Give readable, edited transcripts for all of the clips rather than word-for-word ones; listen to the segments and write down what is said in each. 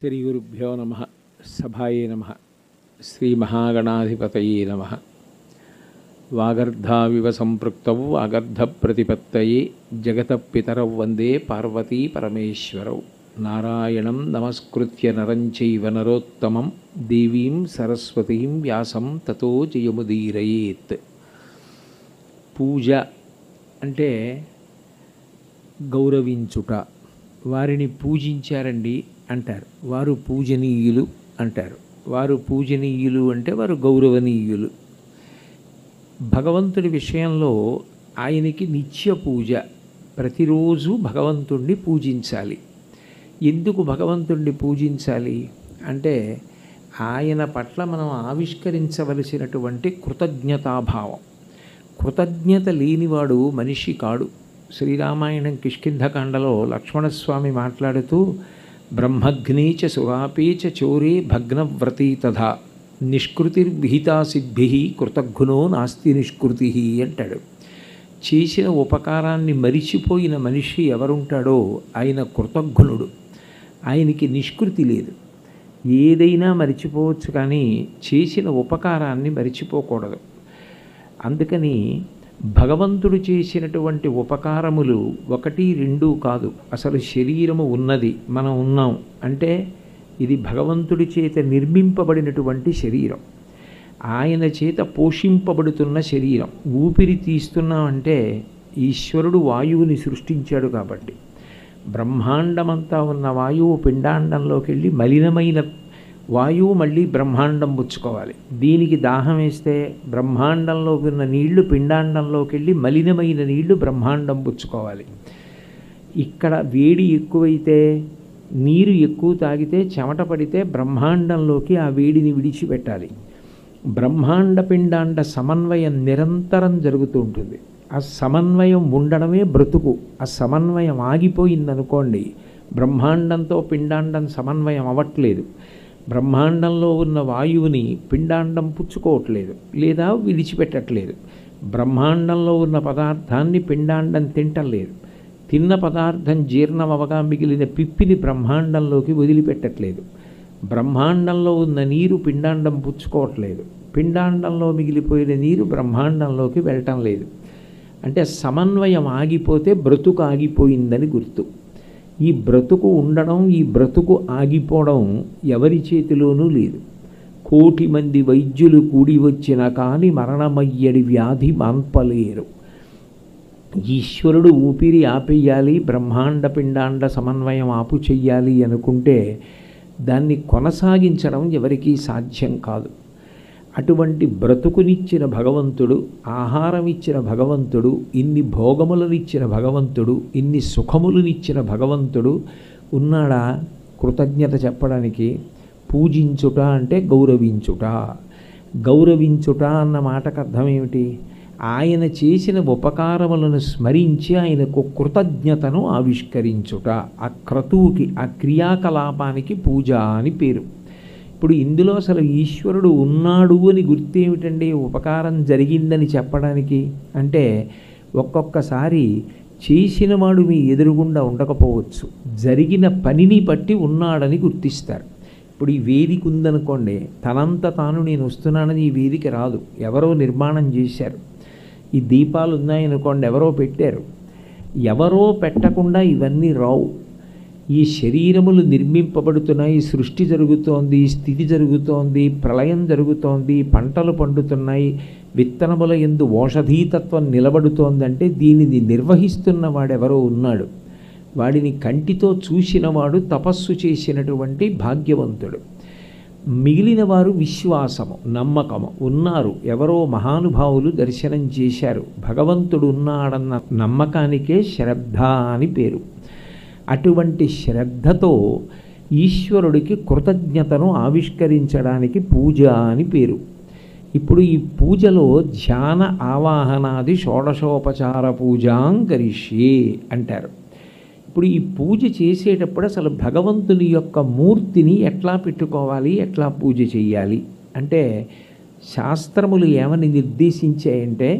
శ్రీగురుభ్యో నమ. సభాయే నమ. శ్రీమహాగణాధిపతయే నమ. వాగర్ధావివ సంపృక్తౌ వాగర్ధప్రతిపత్తయే జగతపితరౌ వందే పార్వతీ పరమేశ్వరౌ. నారాయణం నమస్కృత్య నరం చైవ నరోత్తమం దేవీం సరస్వతీం వ్యాసం తతో జయముదీరయేత్. పూజ అంటే గౌరవించుట. వారిని పూజించారండి అంటారు, వారు పూజనీయులు అంటారు. వారు పూజనీయులు అంటే వారు గౌరవనీయులు. భగవంతుడి విషయంలో ఆయనకి నిత్య పూజ, ప్రతిరోజు భగవంతుణ్ణి పూజించాలి. ఎందుకు భగవంతుణ్ణి పూజించాలి అంటే ఆయన పట్ల మనం ఆవిష్కరించవలసినటువంటి కృతజ్ఞతాభావం. కృతజ్ఞత లేనివాడు మనిషి కాడు. శ్రీరామాయణం కిష్కింధకాండలో లక్ష్మణస్వామి మాట్లాడుతూ బ్రహ్మగ్నేచ సురాపేచ చోరే భగ్నవ్రతీ తథా నిష్కృతిర్విహితా సిద్భి కృతఘ్నో నాస్తి నిష్కృతి అంటాడు. చేసిన ఉపకారాన్ని మరిచిపోయిన మనిషి ఎవరుంటాడో ఆయన కృతఘ్నుడు. ఆయనకి నిష్కృతి లేదు. ఏదైనా మరిచిపోవచ్చు కానీ చేసిన ఉపకారాన్ని మరిచిపోకూడదు. అందుకని భగవంతుడు చేసినటువంటి ఉపకారములు ఒకటి రెండు కాదు, అసలు శరీరము ఉన్నది, మనం ఉన్నాం అంటే ఇది భగవంతుడి చేత నిర్మింపబడినటువంటి శరీరం, ఆయన చేత పోషింపబడుతున్న శరీరం. ఊపిరి తీస్తున్నామంటే ఈశ్వరుడు వాయువుని సృష్టించాడు కాబట్టి. బ్రహ్మాండమంతా ఉన్న వాయువు పిండాండంలోకి వెళ్ళి మలినమైన వాయువు మళ్ళీ బ్రహ్మాండం పుచ్చుకోవాలి. దీనికి దాహం వేస్తే బ్రహ్మాండంలో ఉన్న నీళ్లు పిండాండంలోకి వెళ్ళి మలినమైన నీళ్లు బ్రహ్మాండం పుచ్చుకోవాలి. ఇక్కడ వేడి ఎక్కువైతే నీరు ఎక్కువ తాగితే చెమట పడితే బ్రహ్మాండంలోకి ఆ వేడిని విడిచిపెట్టాలి. బ్రహ్మాండ పిండాండ సమన్వయం నిరంతరం జరుగుతూ ఉంటుంది. ఆ సమన్వయం ఉండడమే బ్రతుకు. ఆ సమన్వయం ఆగిపోయిందనుకోండి, బ్రహ్మాండంతో పిండాండం సమన్వయం అవ్వట్లేదు. బ్రహ్మాండంలో ఉన్న వాయువుని పిండాండం పుచ్చుకోవట్లేదు లేదా విడిచిపెట్టట్లేదు. బ్రహ్మాండంలో ఉన్న పదార్థాన్ని పిండాండం తింటలేదు. తిన్న పదార్థం జీర్ణమవగా మిగిలిన పిప్పిని బ్రహ్మాండంలోకి వదిలిపెట్టట్లేదు. బ్రహ్మాండంలో ఉన్న నీరు పిండాండం పుచ్చుకోవట్లేదు. పిండాండంలో మిగిలిపోయిన నీరు బ్రహ్మాండంలోకి వెళ్ళటం లేదు. అంటే సమన్వయం ఆగిపోతే బ్రతుకు ఆగిపోయిందని గుర్తు. ఈ బ్రతుకు ఉండడం, ఈ బ్రతుకు ఆగిపోవడం ఎవరి చేతిలోనూ లేదు. 1,000,000 మంది వైద్యులు కూడి వచ్చిన కానీ మరణమయ్యడి వ్యాధి మాన్పలేరు. ఈశ్వరుడు ఊపిరి ఆపేయాలి, బ్రహ్మాండ పిండాండ సమన్వయం ఆపు చెయ్యాలి అనుకుంటే దాన్ని కొనసాగించడం ఎవరికీ సాధ్యం కాదు. అటువంటి బ్రతుకునిచ్చిన భగవంతుడు, ఆహారం ఇచ్చిన భగవంతుడు, ఇన్ని భోగములనిచ్చిన భగవంతుడు, ఇన్ని సుఖములనిచ్చిన భగవంతుడు ఉన్నాడా కృతజ్ఞత చెప్పడానికి? పూజించుట అంటే గౌరవించుట. గౌరవించుట అన్న మాటకు అర్థం ఏమిటి? ఆయన చేసిన ఉపకారములను స్మరించి ఆయనకు కృతజ్ఞతను ఆవిష్కరించుట. ఆ క్రతువుకి, ఆ క్రియాకలాపానికి పూజ అని పేరు. ఇప్పుడు ఇందులో అసలు ఈశ్వరుడు ఉన్నాడు అని గుర్తేమిటండి? ఉపకారం జరిగిందని చెప్పడానికి అంటే ఒక్కొక్కసారి చేసినవాడు మీ ఎదురుగుండా ఉండకపోవచ్చు, జరిగిన పనిని బట్టి ఉన్నాడని గుర్తిస్తారు. ఇప్పుడు ఈ వేదిక ఉందనుకోండి, తనంత తాను నేను వస్తున్నానని ఈ వేదిక రాదు, ఎవరో నిర్మాణం చేశారు. ఈ దీపాలు ఉన్నాయనుకోండి, ఎవరో పెట్టారు. ఎవరో పెట్టకుండా ఇవన్నీ రావు. ఈ శరీరములు నిర్మింపబడుతున్నాయి, సృష్టి జరుగుతోంది, స్థితి జరుగుతోంది, ప్రళయం జరుగుతోంది, పంటలు పండుతున్నాయి, విత్తనముల యందు ఓషధీతత్వం నిలబడుతోందంటే దీనిని నిర్వహిస్తున్న వాడెవరో ఉన్నాడు. వాడిని కంటితో చూసినవాడు తపస్సు చేసినటువంటి భాగ్యవంతుడు. మిగిలిన వారు విశ్వాసము, నమ్మకము ఉన్నారు. ఎవరో మహానుభావులు దర్శనం చేశారు. భగవంతుడు ఉన్నాడన్న నమ్మకానికే శ్రద్ధ అని పేరు. అటువంటి శ్రద్ధతో ఈశ్వరుడికి కృతజ్ఞతను ఆవిష్కరించడానికి పూజ అని పేరు. ఇప్పుడు ఈ పూజలో ధ్యాన ఆవాహనాది షోడశోపచార పూజాం కరిష్యే అంటారు. ఇప్పుడు ఈ పూజ చేసేటప్పుడు అసలు భగవంతుని యొక్క మూర్తిని ఎట్లా పెట్టుకోవాలి, ఎట్లా పూజ చేయాలి అంటే శాస్త్రములు ఏమని నిర్దేశించాయంటే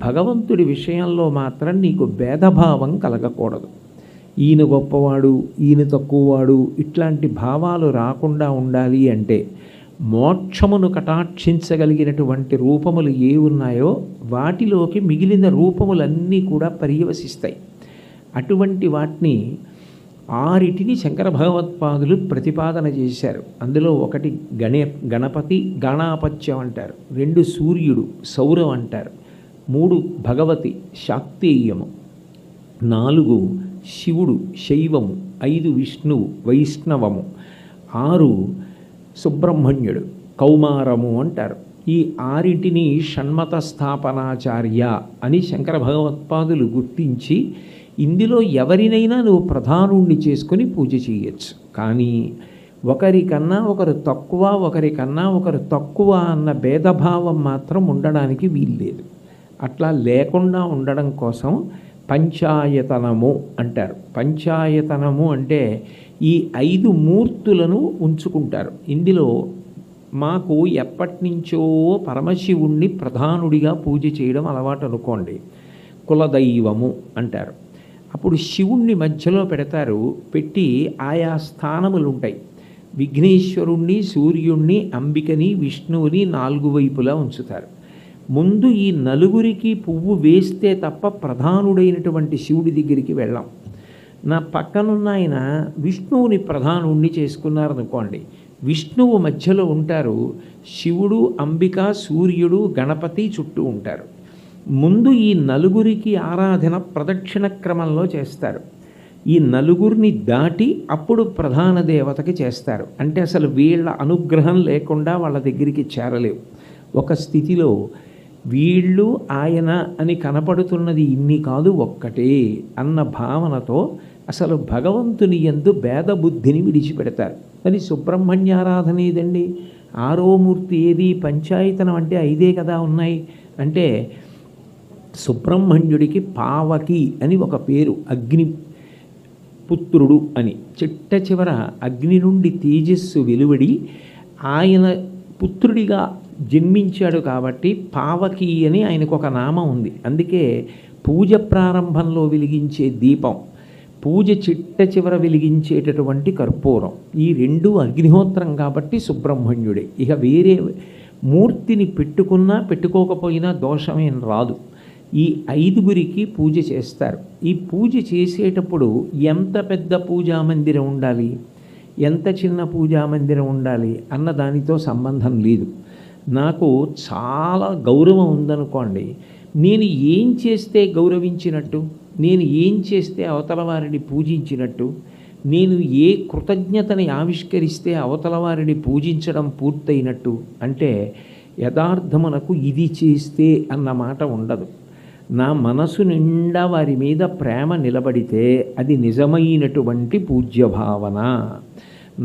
భగవంతుడి విషయంలో మాత్రం నీకు భేదభావం కలగకూడదు. ఈయన గొప్పవాడు, ఈయన తక్కువవాడు, ఇట్లాంటి భావాలు రాకుండా ఉండాలి అంటే మోక్షమును కటాక్షించగలిగినటువంటి రూపములు ఏ ఉన్నాయో వాటిలోకి మిగిలిన రూపములన్నీ కూడా పర్యవసిస్తాయి. అటువంటి వాటిని 6 శంకర భగవత్పాదులు ప్రతిపాదన చేశారు. అందులో ఒకటి గణపతి గణాపత్యం అంటారు, 2 సూర్యుడు సౌరం అంటారు, 3 భగవతి శాక్తేయము, 4 శివుడు శైవము, 5 విష్ణువు వైష్ణవము, 6 సుబ్రహ్మణ్యుడు కౌమారము అంటారు. ఈ 6 షణ్మత స్థాపనాచార్య అని శంకర భగవత్పాదులు గుర్తించి ఇందులో ఎవరినైనా నువ్వు ప్రధానుణ్ణి చేసుకొని పూజ చేయొచ్చు. కానీ ఒకరికన్నా ఒకరు తక్కువ, ఒకరికన్నా ఒకరు తక్కువ అన్న భేదభావం మాత్రం ఉండడానికి వీల్లేదు. అట్లా లేకుండా ఉండడం కోసం పంచాయతనము అంటారు. పంచాయతనము అంటే ఈ 5 మూర్తులను ఉంచుకుంటారు. ఇందులో మాకు ఎప్పటి నుంచో పరమశివుణ్ణి ప్రధానుడిగా పూజ చేయడం అలవాటు అనుకోండి, కులదైవము అంటారు. అప్పుడు శివుణ్ణి మధ్యలో పెడతారు, పెట్టి ఆయా స్థానములు ఉంటాయి. విఘ్నేశ్వరుణ్ణి, సూర్యుణ్ణి, అంబికని, విష్ణువుని 4 వైపులా ఉంచుతారు. ముందు ఈ 4కి పువ్వు వేస్తే తప్ప ప్రధానుడైనటువంటి శివుడి దగ్గరికి వెళ్ళాం. నా పక్కనున్న ఆయన విష్ణువుని ప్రధానుణ్ణి చేసుకున్నారనుకోండి, విష్ణువు మధ్యలో ఉంటారు, శివుడు, అంబిక, సూర్యుడు, గణపతి చుట్టూ ఉంటారు. ముందు ఈ 4కి ఆరాధన ప్రదక్షిణ క్రమంలో చేస్తారు. ఈ 4ని దాటి అప్పుడు ప్రధాన దేవతకి చేస్తారు. అంటే అసలు వీళ్ళ అనుగ్రహం లేకుండా వాళ్ళ దగ్గరికి చేరలేవు. ఒక స్థితిలో వీళ్ళు ఆయన అని కనపడుతున్నది ఇన్ని కాదు ఒక్కటే అన్న భావనతో అసలు భగవంతుని యందు భేదబుద్ధిని విడిచిపెడతారు. అని సుబ్రహ్మణ్యారాధన ఏదండి, 6వ మూర్తి ఏది, పంచాయతనం అంటే 5 కదా ఉన్నాయి. అంటే సుబ్రహ్మణ్యుడికి పావకి అని ఒక పేరు, అగ్ని పుత్రుడు అని. చిట్ట చివర అగ్ని నుండి తేజస్సు వెలువడి ఆయన పుత్రుడిగా జన్మించాడు కాబట్టి పావకి అని ఆయనకు ఒక నామం ఉంది. అందుకే పూజ ప్రారంభంలో వెలిగించే దీపం, పూజ చిట్ట చివర వెలిగించేటటువంటి కర్పూరం, ఈ 2 అగ్నిహోత్రం కాబట్టి సుబ్రహ్మణ్యుడే. ఇక వేరే మూర్తిని పెట్టుకున్నా పెట్టుకోకపోయినా దోషమేం రాదు. ఈ 5గురికి పూజ చేస్తారు. ఈ పూజ చేసేటప్పుడు ఎంత పెద్ద పూజా మందిరం ఉండాలి, ఎంత చిన్న పూజా మందిరం ఉండాలి అన్న దానితో సంబంధం లేదు. నాకు చాలా గౌరవం ఉందనుకోండి, నేను ఏం చేస్తే గౌరవించినట్టు, నేను ఏం చేస్తే అవతల వారిని పూజించినట్టు, నేను ఏ కృతజ్ఞతని ఆవిష్కరిస్తే అవతల వారిని పూజించడం పూర్తయినట్టు అంటే యథార్థమునకు ఇది చేస్తే అన్న మాట ఉండదు. నా మనసు నిండా వారి మీద ప్రేమ నిలబడితే అది నిజమైనటువంటి పూజ్యభావన.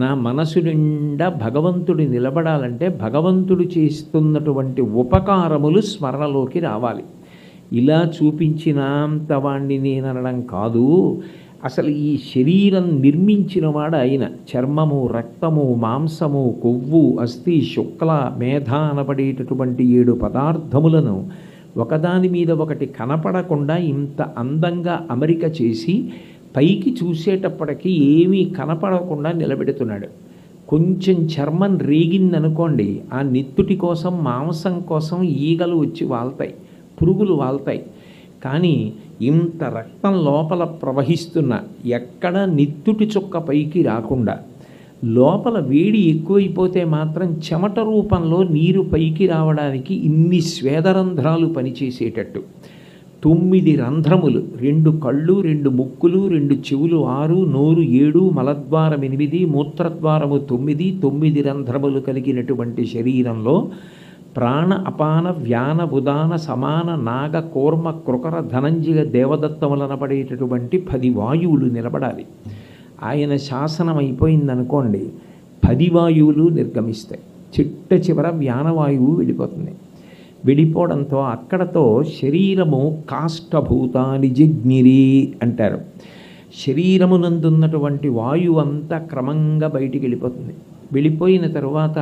నా మనసు నిండా భగవంతుడు నిలబడాలంటే భగవంతుడు చేస్తున్నటువంటి ఉపకారములు స్మరణలోకి రావాలి. ఇలా చూపించినంత వాణ్ణి నేననడం కాదు, అసలు ఈ శరీరం నిర్మించినవాడు ఆయన. చర్మము, రక్తము, మాంసము, కొవ్వు, అస్థి, శుక్ల, మేధ అనబడేటటువంటి 7 పదార్థములను ఒకదాని మీద ఒకటి కనపడకుండా ఇంత అందంగా అమరిక చేసి పైకి చూసేటప్పటికీ ఏమీ కనపడకుండా నిలబెడుతున్నాడు. కొంచెం చర్మం రేగిందనుకోండి, ఆ నెత్తుటి కోసం, మాంసం కోసం ఈగలు వచ్చి వాళ్తాయి, పురుగులు వాళ్తాయి. కానీ ఇంత రక్తం లోపల ప్రవహిస్తున్న ఎక్కడ నెత్తుటి చుక్క పైకి రాకుండా, లోపల వేడి ఎక్కువైపోతే మాత్రం చెమట రూపంలో నీరు పైకి రావడానికి ఇన్ని స్వేదరంధ్రాలు పనిచేసేటట్టు 9 రంధ్రములు, 2 కళ్ళు, 2 ముక్కులు, 2 చెవులు, 6, నోరు 7, మలద్వారం 8, మూత్రద్వారము 9, 9 రంధ్రములు కలిగినటువంటి శరీరంలో ప్రాణ, అపాన, వ్యాన, ఉదాన, సమాన, నాగ, కూర్మ, కృకర, ధనంజయ దేవదత్తములనబడేటటువంటి 10 వాయువులు నిలబడాలి. ఆయన శాసనం అయిపోయిందనుకోండి, 10 వాయువులు నిర్గమిస్తాయి. చిట్ట చివర వ్యానవాయువు వెళ్ళిపోతుంది. వెళ్ళిపోవడంతో అక్కడతో శరీరము కాష్టభూతాని జిజ్ఞిరి అంటారు. శరీరమునందున్నటువంటి వాయువు అంతా క్రమంగా బయటికి వెళ్ళిపోతుంది. వెళ్ళిపోయిన తరువాత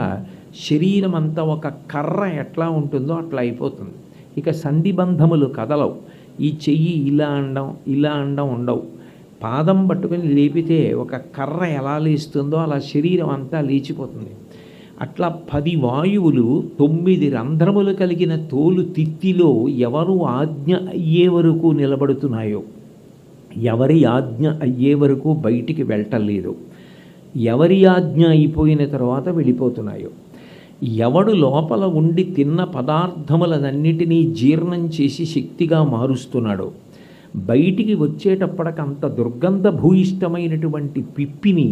శరీరం అంతా ఒక కర్ర ఎట్లా ఉంటుందో అట్లా అయిపోతుంది. ఇక సంధిబంధములు కదలవు. ఈ చెయ్యి ఇలా అండం ఉండవు. పాదం పట్టుకుని లేపితే ఒక కర్ర ఎలా లేస్తుందో అలా శరీరం అంతా లేచిపోతుంది. అట్లా 10 వాయువులు 9 రంధ్రములు కలిగిన తోలు తిత్తిలో ఎవరు ఆజ్ఞ అయ్యే వరకు నిలబడుతున్నాయో, ఎవరి ఆజ్ఞ అయ్యే వరకు బయటికి వెళ్ళటలేదు, ఎవరి ఆజ్ఞ అయిపోయిన తర్వాత వెళ్ళిపోతున్నాయో, ఎవడు లోపల ఉండి తిన్న పదార్థములనన్నిటినీ జీర్ణం చేసి శక్తిగా మారుస్తున్నాడో, బయటికి వచ్చేటప్పటికంత దుర్గంధ భూయిష్టమైనటువంటి పిప్పిని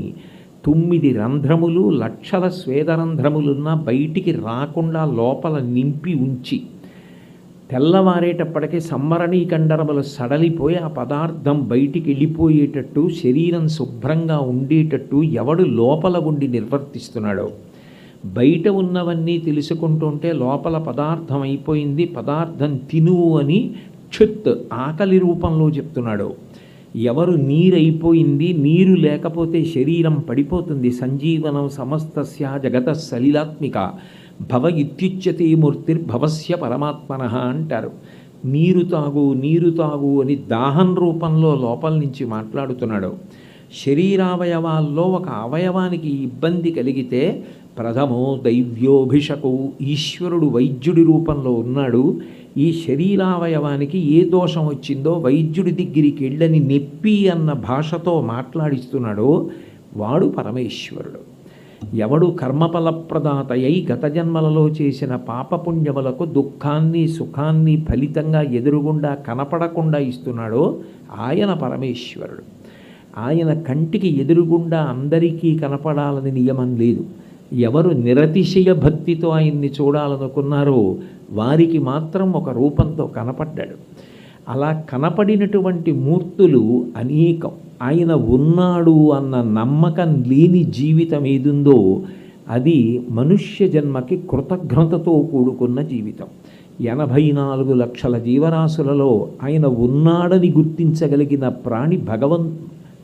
9 రంధ్రములు లక్షల స్వేదరంధ్రములున్న బయటికి రాకుండా లోపల నింపి ఉంచి తెల్లవారేటప్పటికీ సంవరణీ కండరములు సడలిపోయి ఆ పదార్థం బయటికి వెళ్ళిపోయేటట్టు శరీరం శుభ్రంగా ఉండేటట్టు ఎవడు లోపల ఉండి నిర్వర్తిస్తున్నాడో, బయట ఉన్నవన్నీ తెలుసుకుంటుంటే లోపల పదార్థం అయిపోయింది, పదార్థం తిను అని క్షుత్ ఆకలి రూపంలో చెప్తున్నాడు. ఎవరు నీరైపోయింది, నీరు లేకపోతే శరీరం పడిపోతుంది, సంజీవనం సమస్తస్య జగత సలిలాత్మిక భవ ఇత్యుచ్యతే మూర్తిర్భవస్య పరమాత్మనః అంటారు. నీరు తాగు నీరు తాగు అని దాహం రూపంలో లోపల నుంచి మాట్లాడుతున్నాడు. శరీరావయవాల్లో ఒక అవయవానికి ఇబ్బంది కలిగితే ప్రథమో దైవ్యోభిషకు, ఈశ్వరుడు వైద్యుడి రూపంలో ఉన్నాడు. ఈ శరీరావయవానికి ఏ దోషం వచ్చిందో వైద్యుడి దగ్గరికి వెళ్ళని నెప్పి అన్న భాషతో మాట్లాడిస్తున్నాడో వాడు పరమేశ్వరుడు. ఎవడు కర్మఫలప్రదాతయై గత జన్మలలో చేసిన పాపపుణ్యములకు దుఃఖాన్ని సుఖాన్ని ఫలితంగా ఎదురుగుండా కనపడకుండా ఇస్తున్నాడో ఆయన పరమేశ్వరుడు. ఆయన కంటికి ఎదురుగుండా అందరికీ కనపడాలని నియమం లేదు. ఎవరు నిరతిశయ భక్తితో ఆయన్ని చూడాలనుకున్నారో వారికి మాత్రం ఒక రూపంతో కనపడ్డాడు. అలా కనపడినటువంటి మూర్తులు అనేకం. ఆయన ఉన్నాడు అన్న నమ్మకం లేని జీవితం ఏదుందో అది మనుష్య జన్మకి కృతజ్ఞతతో కూడుకున్న జీవితం. 84 లక్షల జీవరాశులలో ఆయన ఉన్నాడని గుర్తించగలిగిన ప్రాణి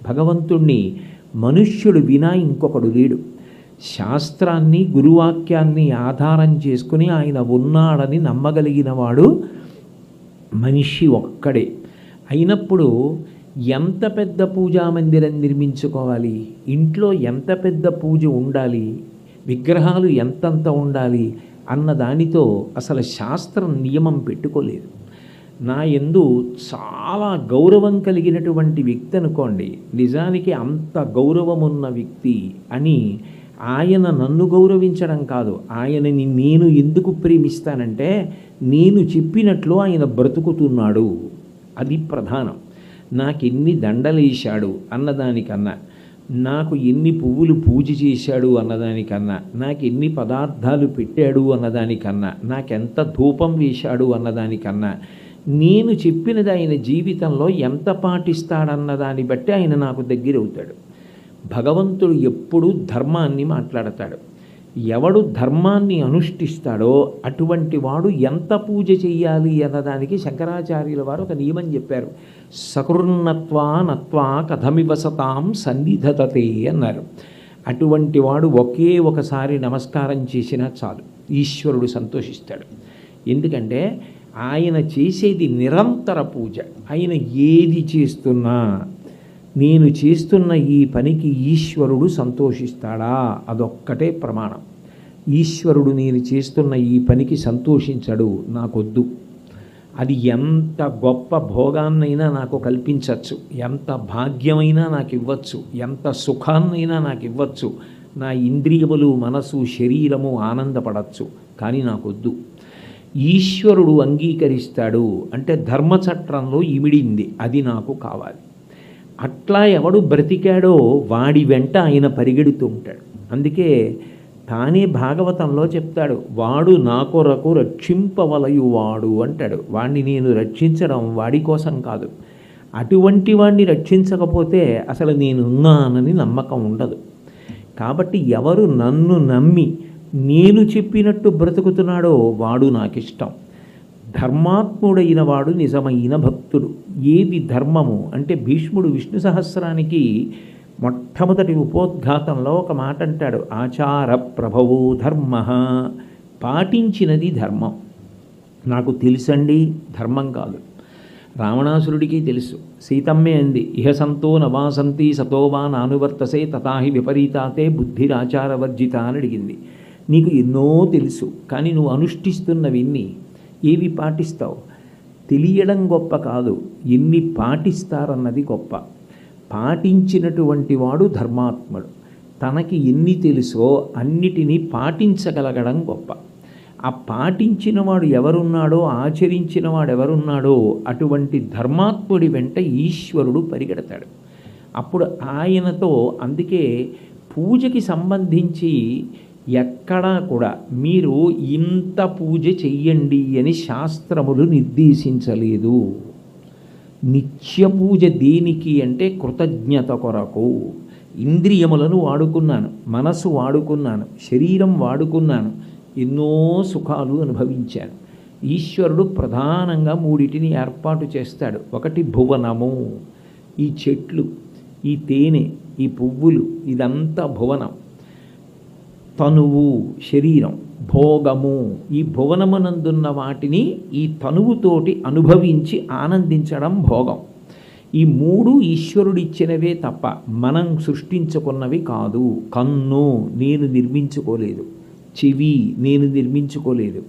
భగవంతుణ్ణి మనుష్యుడు వినా ఇంకొకడు లేడు. శాస్త్రాన్ని గురువాక్యాన్ని ఆధారం చేసుకుని ఆయన ఉన్నాడని నమ్మగలిగిన వాడు మనిషి ఒక్కడే. అయినప్పుడు ఎంత పెద్ద పూజా మందిరం నిర్మించుకోవాలి, ఇంట్లో ఎంత పెద్ద పూజ ఉండాలి, విగ్రహాలు ఎంతంత ఉండాలి అన్న దానితో అసలు శాస్త్రం నియమం పెట్టుకోలేదు. నా యందు చాలా గౌరవం కలిగినటువంటి వ్యక్తి అనుకోండి, నిజానికి అంత గౌరవం ఉన్న వ్యక్తి అని ఆయన నన్ను గౌరవించడం కాదు, ఆయనని నేను ఎందుకు ప్రేమిస్తానంటే నేను చెప్పినట్లు ఆయన బ్రతుకుతున్నాడు, అది ప్రధానం. నాకెన్ని దండలేశాడు అన్నదానికన్నా, నాకు ఎన్ని పువ్వులు పూజ చేశాడు అన్నదానికన్నా, నాకు ఎన్ని పదార్థాలు పెట్టాడు అన్నదానికన్నా, నాకెంత ధూపం వేశాడు అన్నదానికన్నా, నేను చెప్పినది ఆయన జీవితంలో ఎంత పాటిస్తాడన్నదాన్ని బట్టి ఆయన నాకు దగ్గరవుతాడు. భగవంతుడు ఎప్పుడూ ధర్మాన్ని మాట్లాడతాడు. ఎవడు ధర్మాన్ని అనుష్ఠిస్తాడో అటువంటి వాడు ఎంత పూజ చెయ్యాలి అన్నదానికి శంకరాచార్యుల వారు ఒక నియమం చెప్పారు. సకృన్నత్వా నత్వా కథమివ సతాం సన్నిధతతే అన్నారు. అటువంటి వాడు ఒకే ఒకసారి నమస్కారం చేసినా చాలు, ఈశ్వరుడు సంతోషిస్తాడు. ఎందుకంటే ఆయన చేసేది నిరంతర పూజ. ఆయన ఏది చేస్తున్నా నేను చేస్తున్న ఈ పనికి ఈశ్వరుడు సంతోషిస్తాడా, అదొక్కటే ప్రమాణం. ఈశ్వరుడు నేను చేస్తున్న ఈ పనికి సంతోషించడు, నాకొద్దు. అది ఎంత గొప్ప భోగాన్నైనా నాకు కల్పించవచ్చు, ఎంత భాగ్యమైనా నాకు ఇవ్వచ్చు, ఎంత సుఖాన్నైనా నాకు ఇవ్వచ్చు, నా ఇంద్రియములు మనసు శరీరము ఆనందపడచ్చు, కానీ నాకొద్దు. ఈశ్వరుడు అంగీకరిస్తాడు అంటే ధర్మచట్రంలో ఇమిడింది, అది నాకు కావాలి. అట్లా ఎవడు బ్రతికాడో వాడి వెంట ఆయన పరిగెడుతూ ఉంటాడు. అందుకే తానే భాగవతంలో చెప్తాడు, వాడు నా కొరకు రక్షింపవలయువాడు అంటాడు. వాడిని నేను రక్షించడం వాడి కోసం కాదు, అటువంటి వాడిని రక్షించకపోతే అసలు నేనున్నానని నమ్మకం ఉండదు. కాబట్టి ఎవరు నన్ను నమ్మి నేను చెప్పినట్టు బ్రతుకుతున్నాడో వాడు నాకిష్టం. ధర్మాత్ముడైన వాడు నిజమైన భక్తుడు. ఏది ధర్మము అంటే భీష్ముడు విష్ణు సహస్రానికి మొట్టమొదటి ఉపోద్ఘాతంలో ఒక మాట అంటాడు, ఆచార ప్రభవో ధర్మ, పాటించినది ధర్మం. నాకు తెలుసండి ధర్మం కాదు, రావణాసురుడికి తెలుసు. సీతమ్మే అంది, ఇహ సంతో నవాసంతి సతోవా నానువర్తసే తథాహి విపరీతాతే బుద్ధిరాచారవర్జిత అని అడిగింది. నీకు ఎన్నో తెలుసు, కానీ నువ్వు అనుష్ఠిస్తున్నవిన్ని ఏవి పాటిస్తావు? తెలియడం గొప్ప కాదు, ఎన్ని పాటిస్తారన్నది గొప్ప. పాటించినటువంటి వాడు ధర్మాత్ముడు. తనకి ఎన్ని తెలుసో అన్నిటినీ పాటించగలగడం గొప్ప. ఆ పాటించినవాడు ఎవరున్నాడో, ఆచరించినవాడు ఎవరున్నాడో అటువంటి ధర్మాత్ముడి వెంట ఈశ్వరుడు పరిగెడతాడు. అప్పుడు ఆయనతో, అందుకే పూజకి సంబంధించి ఎక్కడా కూడా మీరు ఇంత పూజ చెయ్యండి అని శాస్త్రములు నిర్దేశించలేదు. నిత్య పూజ దేనికి అంటే కృతజ్ఞత కొరకు. ఇంద్రియములను వాడుకున్నాను, మనసు వాడుకున్నాను, శరీరం వాడుకున్నాను, ఎన్నో సుఖాలు అనుభవించాను. ఈశ్వరుడు ప్రధానంగా మూడిటిని ఏర్పాటు చేస్తాడు. ఒకటి భువనము, ఈ చెట్లు, ఈ తేనె, ఈ పువ్వులు, ఇదంతా భువనం. తనువు, శరీరం, భోగము, ఈ భువనమునందున్న వాటిని ఈ తనువుతోటి అనుభవించి ఆనందించడం భోగం. ఈ మూడు ఈశ్వరుడిచ్చినవే తప్ప మనం సృష్టించుకున్నవి కాదు. కన్ను నేను నిర్మించుకోలేదు, చెవి నేను నిర్మించుకోలేదు,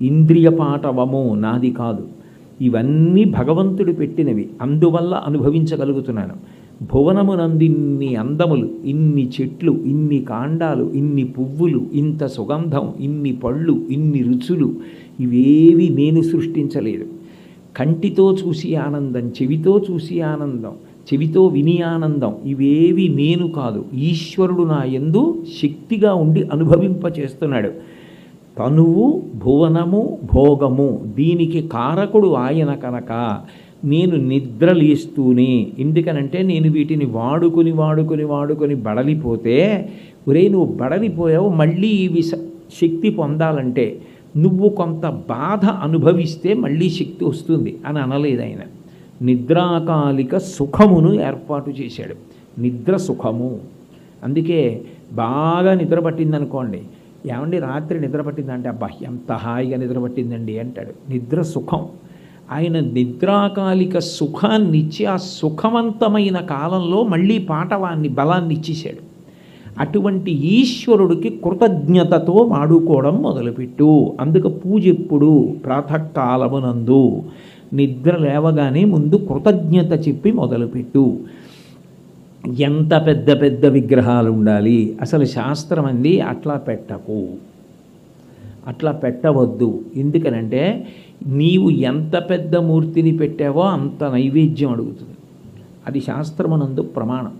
ఇంద్రియ పాటవము నాది కాదు. ఇవన్నీ భగవంతుడు పెట్టినవి, అందువల్ల అనుభవించగలుగుతున్నాను. భువనమునందిన్ని అందములు, ఇన్ని చెట్లు, ఇన్ని కాండాలు, ఇన్ని పువ్వులు, ఇంత సుగంధం, ఇన్ని పళ్ళు, ఇన్ని రుచులు, ఇవేవి నేను సృష్టించలేదు. కంటితో చూసి ఆనందం, చెవితో చూసి ఆనందం, చెవితో విని ఆనందం, ఇవేవి నేను కాదు. ఈశ్వరుడు నా యందు శక్తిగా ఉండి అనుభవింపచేస్తున్నాడు. తనువు, భువనము, భోగము, దీనికి కారకుడు ఆయన కనుక నేను నిద్రలేస్తూనే, ఎందుకనంటే నేను వీటిని వాడుకొని బడలిపోతే, ఒరే నువ్వు బడలిపోయావు, మళ్ళీ ఇవి శక్తి పొందాలంటే నువ్వు కొంత బాధ అనుభవిస్తే మళ్ళీ శక్తి వస్తుంది అని అనలేదు ఆయన. నిద్రాకాలిక సుఖమును ఏర్పాటు చేశాడు. నిద్ర సుఖము. అందుకే బాగా నిద్ర పట్టిందనుకోండి, ఏమండి రాత్రి నిద్ర పట్టిందంటే, అబ్బా ఎంత హాయిగా నిద్ర పట్టిందండి అంటాడు. నిద్ర సుఖం. ఆయన నిద్రాకాలిక సుఖాన్ని ఇచ్చి ఆ సుఖవంతమైన కాలంలో మళ్ళీ పాటవాన్ని బలాన్ని ఇచ్చేశాడు. అటువంటి ఈశ్వరుడికి కృతజ్ఞతతో వాడుకోవడం మొదలుపెట్టు. అందుకు పూజ ఎప్పుడు? ప్రాతకాలమునందు నిద్ర లేవగానే ముందు కృతజ్ఞత చెప్పి మొదలుపెట్టు. ఎంత పెద్ద పెద్ద విగ్రహాలు ఉండాలి, అసలు శాస్త్రం అంది అట్లా పెట్టకు, అట్లా పెట్టవద్దు. ఎందుకనంటే నీవు ఎంత పెద్ద మూర్తిని పెట్టావో అంత నైవేద్యం అడుగుతుంది. అది శాస్త్రమునందు ప్రమాణం.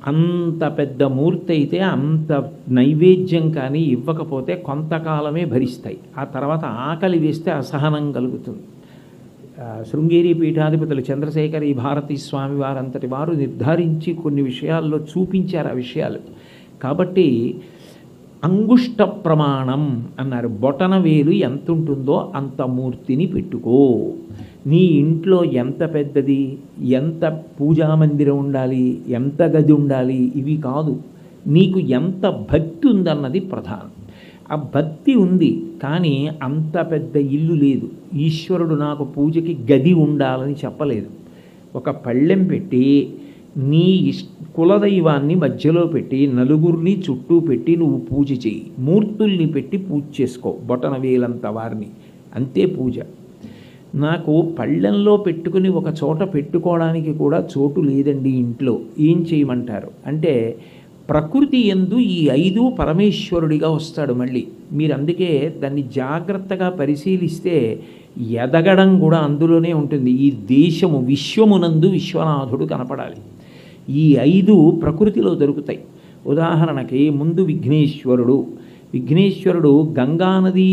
అంత పెద్ద మూర్తి అయితే అంత నైవేద్యం కానీ ఇవ్వకపోతే కొంతకాలమే భరిస్తాయి, ఆ తర్వాత ఆకలి వేస్తే అసహనం కలుగుతుంది. శృంగేరి పీఠాధిపతులు చంద్రశేఖరి భారతీ స్వామి వారంతటి వారు నిర్ధారించి కొన్ని విషయాల్లో చూపించారు ఆ విషయాలు. కాబట్టి అంగుష్ట ప్రమాణం అన్నారు. బొటన వేలు ఎంత ఉంటుందో అంత మూర్తిని పెట్టుకో. నీ ఇంట్లో ఎంత పెద్దది, ఎంత పూజామందిరం ఉండాలి, ఎంత గది ఉండాలి, ఇవి కాదు. నీకు ఎంత భక్తి ఉందన్నది ప్రధానం. ఆ భక్తి ఉంది, కానీ అంత పెద్ద ఇల్లు లేదు. ఈశ్వరుడు నాకు పూజకి గది ఉండాలని చెప్పలేదు. ఒక పళ్ళెం పెట్టి నీ కులదైవాన్ని మధ్యలో పెట్టి నలుగురిని చుట్టూ పెట్టి నువ్వు పూజ చేయి. మూర్తుల్ని పెట్టి పూజ చేసుకో, బొటన వేలంత వారిని, అంతే పూజ. నాకు పళ్ళెంలో పెట్టుకుని ఒక చోట పెట్టుకోవడానికి కూడా చోటు లేదండి ఇంట్లో, ఏం చేయమంటారు అంటే, ప్రకృతి యందు ఈ 5 పరమేశ్వరుడిగా వస్తాడు మళ్ళీ. మీరు అందుకే దాన్ని జాగ్రత్తగా పరిశీలిస్తే ఎదగడం కూడా అందులోనే ఉంటుంది. ఈ దేశము విశ్వమునందు విశ్వనాథుడు కనపడాలి. ఈ 5 ప్రకృతిలో దొరుకుతాయి. ఉదాహరణకి ముందు విఘ్నేశ్వరుడు గంగానది,